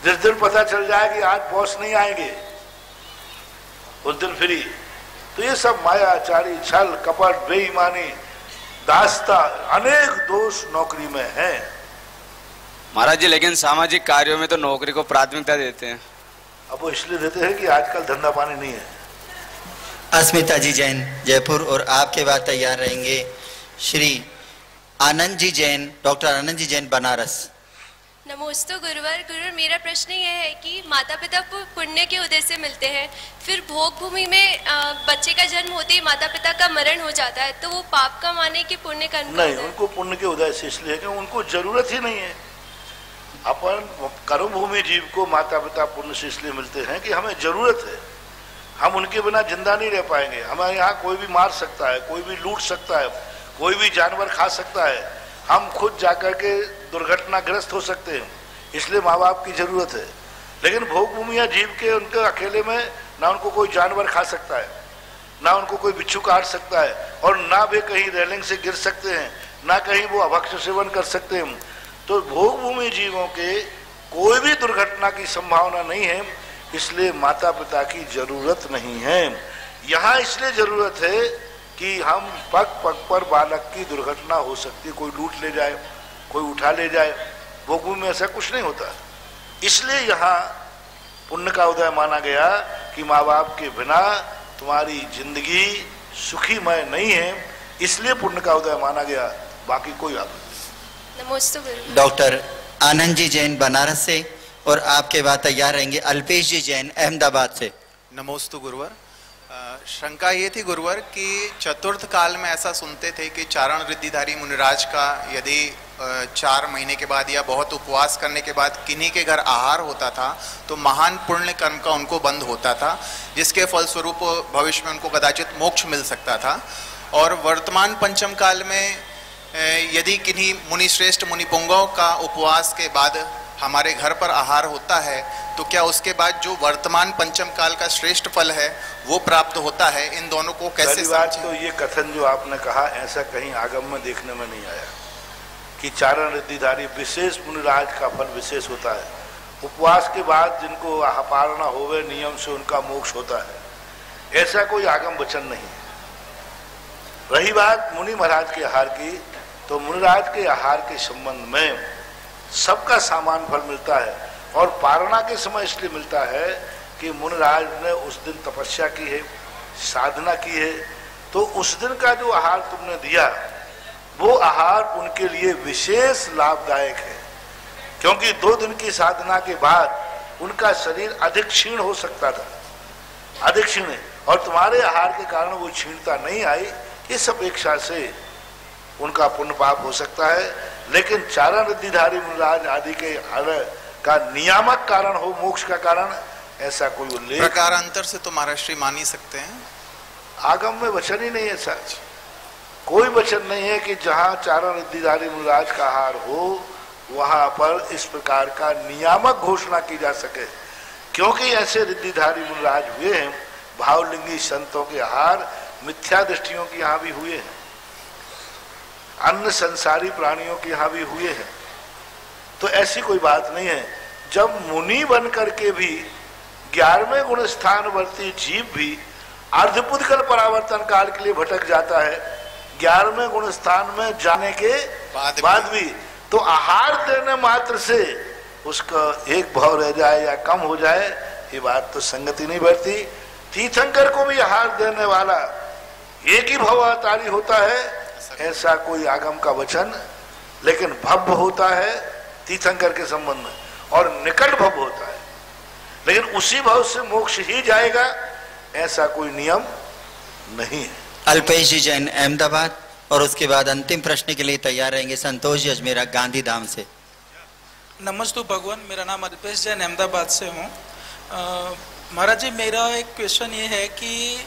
जिस दिन पता चल जाए कि आज बॉस नहीं आएंगे उस दिन फ्री। तो ये सब मायाचारी, छल कपट, बेईमानी, दास्ता, अनेक दोष नौकरी में हैं। महाराज जी, लेकिन सामाजिक कार्यों में तो नौकरी को प्राथमिकता देते हैं। अब वो इसलिए देते हैं कि आजकल धंधा पानी नहीं है। अस्मिता जी जैन जयपुर, और आपके बाद तैयार रहेंगे श्री आनंद जी जैन, डॉक्टर आनंद जी जैन बनारस। नमोस्तु गुरुवर। गुरुवर, मेरा प्रश्न यह है कि माता पिता को पुण्य के उदय से मिलते हैं, फिर भोग भूमि में बच्चे का जन्म होते ही माता पिता का मरण हो जाता है, तो वो पाप का माने कि पुण्य का? नहीं, उनको पुण्य के उदय से इसलिए कि उनको जरूरत ही नहीं है। अपन कर्मभूमि जीव को माता पिता पुण्य से इसलिए मिलते हैं कि हमें जरूरत है। हम उनके बिना जिंदा नहीं रह पाएंगे। हमारे यहाँ कोई भी मार सकता है, कोई भी लूट सकता है, कोई भी जानवर खा सकता है, हम खुद जाकर के दुर्घटनाग्रस्त हो सकते हैं। इसलिए माँ बाप की जरूरत है। लेकिन भोग भूमि या जीव के उनके अकेले में ना उनको कोई जानवर खा सकता है, ना उनको कोई बिच्छू काट सकता है, और ना भी कहीं रेलिंग से गिर सकते हैं, ना कहीं वो अभक्ष्य सेवन कर सकते हैं। तो भोग भूमि जीवों के कोई भी दुर्घटना की संभावना नहीं है, इसलिए माता पिता की जरूरत नहीं है। यहाँ इसलिए जरूरत है कि हम पग पग पर बालक की दुर्घटना हो सकती है, कोई लूट ले जाए, कोई उठा ले जाए। भोग भूमि में ऐसा कुछ नहीं होता। इसलिए यहाँ पुण्य का उदय माना गया कि माँ बाप के बिना तुम्हारी जिंदगी सुखीमय नहीं है, इसलिए पुण्य का उदय माना गया, बाकी कोई आप। डॉक्टर आनंद जी जैन बनारस से, और आपके बाद तैयार रहेंगे अल्पेश जी जैन अहमदाबाद से। नमोस्तु गुरुवर। शंका ये थी गुरुवर कि चतुर्थ काल में ऐसा सुनते थे कि चारण रिद्धिधारी मुनिराज का यदि 4 महीने के बाद या बहुत उपवास करने के बाद किन्हीं के घर आहार होता था तो महान पुण्य कर्म का उनको बंध होता था, जिसके फलस्वरूप भविष्य में उनको कदाचित मोक्ष मिल सकता था। और वर्तमान पंचम काल में यदि किन्हीं मुनि श्रेष्ठ मुनिपुंगों का उपवास के बाद हमारे घर पर आहार होता है तो क्या उसके बाद जो वर्तमान पंचम काल का श्रेष्ठ फल है वो प्राप्त होता है? इन दोनों को कैसे समझें? तो ये कथन जो आपने कहा ऐसा कहीं आगम में देखने में नहीं आया कि चारण रिद्धिधारी विशेष मुनिराज का फल विशेष होता है। उपवास के बाद जिनको पालना होवे नियम से उनका मोक्ष होता है, ऐसा कोई आगम वचन नहीं। रही बात मुनि महाराज के आहार की, तो मुनिराज के आहार के संबंध में सबका सामान फल मिलता है, और पारणा के समय इसलिए मिलता है कि मुनिराज ने उस दिन तपस्या की है, साधना की है, तो उस दिन का जो आहार तुमने दिया वो आहार उनके लिए विशेष लाभदायक है, क्योंकि 2 दिन की साधना के बाद उनका शरीर अधिक क्षीण हो सकता था, अधिक क्षीण है, और तुम्हारे आहार के कारण वो क्षीणता नहीं आई। इस अपेक्षा से उनका पुण्य पाप हो सकता है, लेकिन चारण रिद्धिधारी मुनिराज आदि के का नियामक कारण हो मोक्ष का कारण, ऐसा कोई उल्लेख प्रकारांतर से तो महाराष्ट्री मान ही सकते हैं। आगम में वचन ही नहीं है, सच कोई वचन नहीं है कि जहाँ चारण रिद्धिधारी मुनिराज का आहार हो वहां पर इस प्रकार का नियामक घोषणा की जा सके, क्योंकि ऐसे रिद्धिधारी मुनिराज हुए हैं, भावलिंगी संतों के आहार मिथ्या दृष्टियों के यहाँ भी हुए हैं, अन्य संसारी प्राणियों के यहाँ भी हुए हैं। तो ऐसी कोई बात नहीं है। जब मुनि बन करके भी 11वें गुण स्थानवर्ती जीव भी अर्धपुद्गल परावर्तन काल के लिए भटक जाता है, 11वें गुण स्थान में जाने के बाद भी, तो आहार देने मात्र से उसका एक भाव रह जाए या कम हो जाए, ये बात तो संगति नहीं बैठती। तीर्थंकर को भी आहार देने वाला एक ही भवावतारी होता है, ऐसा कोई आगम का वचन, लेकिन भव्य होता है तीर्थंकर के संबंध में, और निकट भव्य होता है, लेकिन उसी भाव से मोक्ष ही जाएगा, ऐसा कोई नियम नहीं है। अल्पेश जी जैन अहमदाबाद, और उसके बाद अंतिम प्रश्न के लिए तैयार रहेंगे संतोष जी अजमेरा गांधीधाम से। नमस्ते भगवान, मेरा नाम अल्पेश जैन अहमदाबाद से हूँ। महाराज जी, मेरा एक क्वेश्चन ये है कि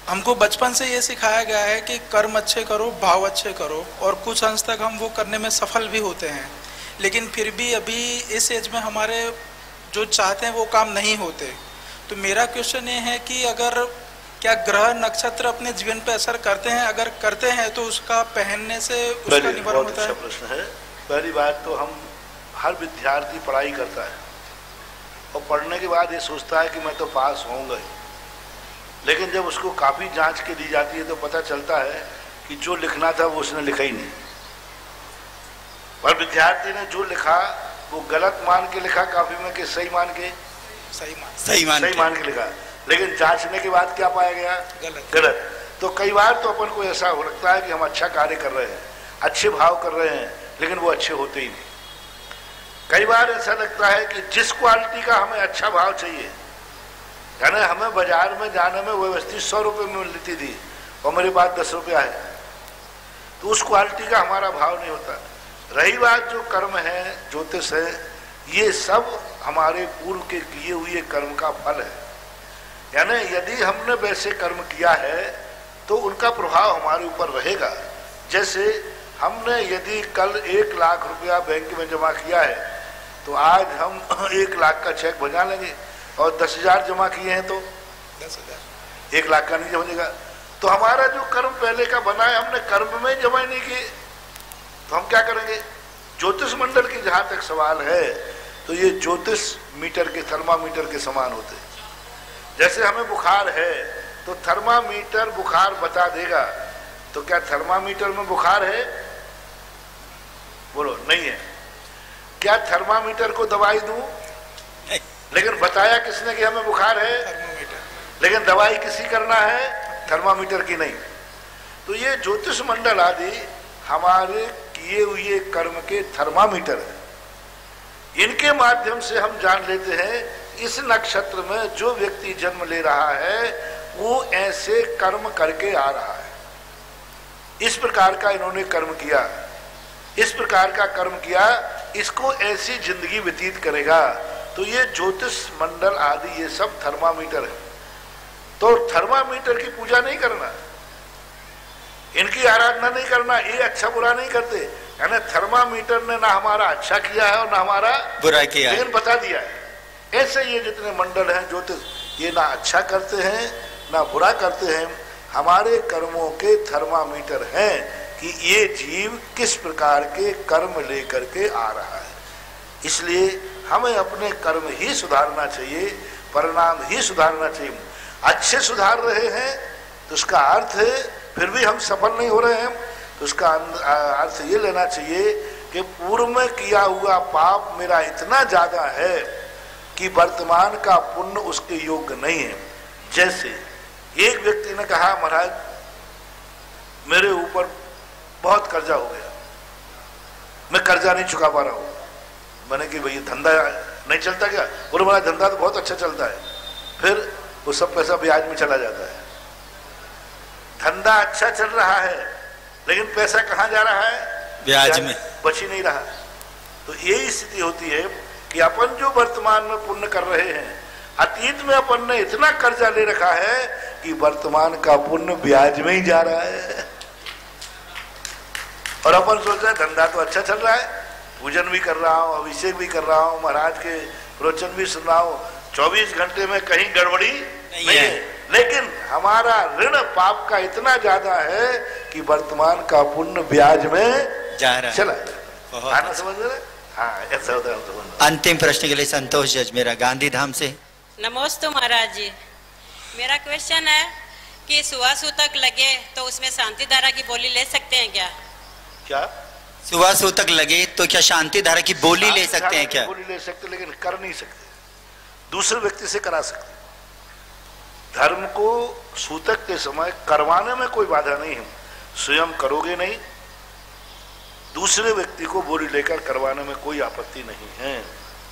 हमको बचपन से ये सिखाया गया है कि कर्म अच्छे करो, भाव अच्छे करो, और कुछ अंश तक हम वो करने में सफल भी होते हैं, लेकिन फिर भी अभी इस एज में हमारे जो चाहते हैं वो काम नहीं होते। तो मेरा क्वेश्चन ये है कि अगर क्या ग्रह नक्षत्र अपने जीवन पे असर करते हैं, अगर करते हैं तो उसका पहनने से उसका निवारण होता है? अच्छा प्रश्न है। पहली बात तो हम हर विद्यार्थी पढ़ाई करता है और पढ़ने के बाद ये सोचता है कि मैं तो पास होऊंगा ही, लेकिन जब उसको काफ़ी जांच के दी जाती है तो पता चलता है कि जो लिखना था वो उसने लिखा ही नहीं। पर विद्यार्थी ने जो लिखा वो गलत मान के लिखा काफी में कि सही मान के लिखा, लेकिन जांचने के बाद क्या पाया गया? गलत। तो कई बार तो अपन को ऐसा हो लगता है कि हम अच्छा कार्य कर रहे हैं, अच्छे भाव कर रहे हैं, लेकिन वो अच्छे होते ही नहीं। कई बार ऐसा लगता है कि जिस क्वालिटी का हमें अच्छा भाव चाहिए, यानी हमें बाजार में जाने में व्यवस्थित 100 रुपये में मिलती थी और मेरे पास 10 रुपया है, तो उस क्वालिटी का हमारा भाव नहीं होता। रही बात जो कर्म है, ज्योतिष है, ये सब हमारे पूर्व के किए हुए कर्म का फल है। यानी यदि हमने वैसे कर्म किया है तो उनका प्रभाव हमारे ऊपर रहेगा। जैसे हमने यदि कल 1 लाख रुपया बैंक में जमा किया है तो आज हम 1 लाख का चेक बजा लेंगे, और 10,000 जमा किए हैं तो 10,000, 1 लाख का नहीं जमेगा। तो हमारा जो कर्म पहले का बना है हमने कर्म में जमा नहीं किए, तो हम क्या करेंगे? ज्योतिष मंडल की जहां तक सवाल है तो ये ज्योतिष मीटर के, थर्मामीटर के समान होते हैं। जैसे हमें बुखार है तो थर्मामीटर बुखार बता देगा, तो क्या थर्मामीटर में बुखार है? बोलो, नहीं है। क्या थर्मामीटर को दवाई दूं? लेकिन बताया किसने कि हमें बुखार है? लेकिन दवाई किसी करना है? थर्मामीटर की नहीं। तो ये ज्योतिष मंडल आदि हमारे किए हुए कर्म के थर्मामीटर है। इनके माध्यम से हम जान लेते हैं इस नक्षत्र में जो व्यक्ति जन्म ले रहा है वो ऐसे कर्म करके आ रहा है, इस प्रकार का इन्होंने कर्म किया, इस प्रकार का कर्म किया, इसको ऐसी जिंदगी व्यतीत करेगा। तो ये ज्योतिष मंडल आदि ये सब थर्मामीटर है। तो थर्मामीटर की पूजा नहीं करना, इनकी आराधना नहीं करना, ये अच्छा बुरा नहीं करते। यानी थर्मामीटर ने ना हमारा अच्छा किया है और ना हमारा बुरा किया, लेकिन बता दिया है। ऐसे ये जितने मंडल हैं ज्योतिष, ये ना अच्छा करते हैं ना बुरा करते हैं, हमारे कर्मों के थर्मामीटर हैं कि ये जीव किस प्रकार के कर्म लेकर के आ रहा है। इसलिए हमें अपने कर्म ही सुधारना चाहिए, परिणाम ही सुधारना चाहिए। अच्छे सुधार रहे हैं तो उसका अर्थ है फिर भी हम सफल नहीं हो रहे हैं, तो उसका अर्थ ये लेना चाहिए कि पूर्व में किया हुआ पाप मेरा इतना ज्यादा है कि वर्तमान का पुण्य उसके योग्य नहीं है। जैसे एक व्यक्ति ने कहा, महाराज मेरे ऊपर बहुत कर्जा हो गया, मैं कर्जा नहीं चुका पा रहा हूं। मैंने कि भाई धंधा नहीं चलता क्या? बोले मेरा धंधा तो बहुत अच्छा चलता है। फिर वो सब पैसा ब्याज में चला जाता है। धंधा अच्छा चल रहा है लेकिन पैसा कहाँ जा रहा है? ब्याज में, बच ही नहीं रहा। तो यही स्थिति होती है कि अपन जो वर्तमान में पुण्य कर रहे हैं, अतीत में अपन ने इतना कर्जा ले रखा है कि वर्तमान का पुण्य ब्याज में ही जा रहा है। और अपन सोच रहे धंधा तो अच्छा चल रहा है, पूजन भी कर रहा हूँ, अभिषेक भी कर रहा हूँ, महाराज के प्रवचन भी सुन रहा हूँ, 24 घंटे में कहीं गड़बड़ी नहीं है। लेकिन हमारा ऋण पाप का इतना ज्यादा है कि वर्तमान का पुण्य ब्याज में जा रहा है। चला आना समझ रहे? हाँ, ऐसा होता है। अंतिम प्रश्न के लिए संतोष जज मेरा गांधीधाम से। नमस्ते महाराज जी, मेरा क्वेश्चन है कि सुवासूतक लगे तो उसमें शांति धारा की बोली ले सकते हैं क्या? क्या सुवासूतक लगे तो क्या शांति धारा की बोली ले सकते हैं क्या? बोली ले सकते, लेकिन कर नहीं सकते, दूसरे व्यक्ति से करा सकते। धर्म को सूतक के समय करवाने में कोई बाधा नहीं है, स्वयं करोगे नहीं, दूसरे व्यक्ति को बोली लेकर करवाने में कोई आपत्ति नहीं है।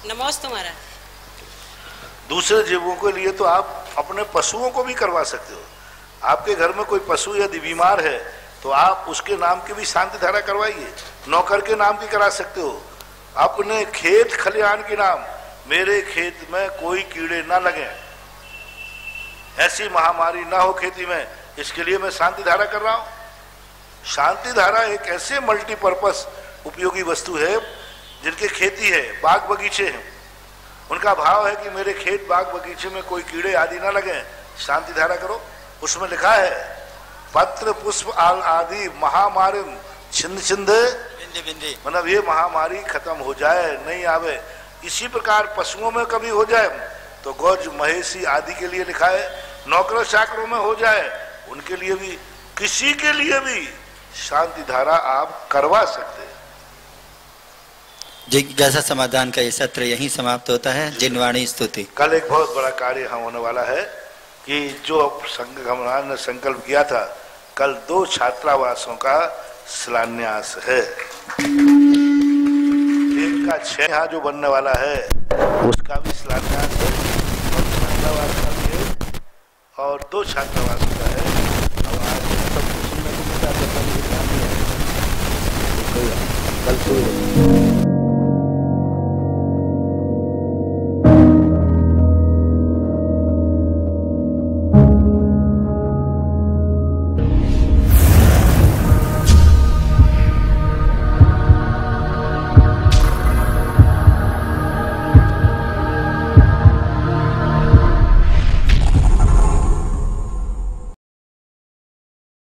नमस्ते महाराज। दूसरे जीवों के लिए तो आप अपने पशुओं को भी करवा सकते हो। आपके घर में कोई पशु यदि बीमार है तो आप उसके नाम की भी शांति धारा करवाइए, नौकर के नाम की करा सकते हो। अपने खेत खलिहान के नाम, मेरे खेत में कोई कीड़े ना लगे, ऐसी महामारी ना हो खेती में, इसके लिए मैं शांति धारा कर रहा हूं। शांति धारा एक ऐसे मल्टीपर्पस उपयोगी वस्तु है जिनके खेती है, बाग बगीचे हैं, उनका भाव है कि मेरे खेत बाग बगीचे में कोई कीड़े आदि ना लगे, शांति धारा करो। उसमें लिखा है पत्र पुष्प आल आदि महामारी छिंद छिंद मतलब ये महामारी खत्म हो जाए, नहीं आवे। इसी प्रकार पशुओं में कभी हो जाए तो गौज महेशी आदि के लिए लिखा है, नौकरों चाकरों में हो जाए उनके लिए भी, किसी के लिए भी शांति धारा आप करवा सकते हैं। जिज्ञासा समाधान का ये सत्र यहीं समाप्त होता है। जिनवाणी स्तुति। कल एक बहुत बड़ा कार्य यहाँ होने वाला है कि जो हमारे ने संकल्प किया था, कल 2 छात्रावासों का शिलान्यास है। एक का 6 यहाँ जो बनने वाला है उसका भी शिलान्यास है, और छात्रावास का भी है, और 2 छात्रावासों का है।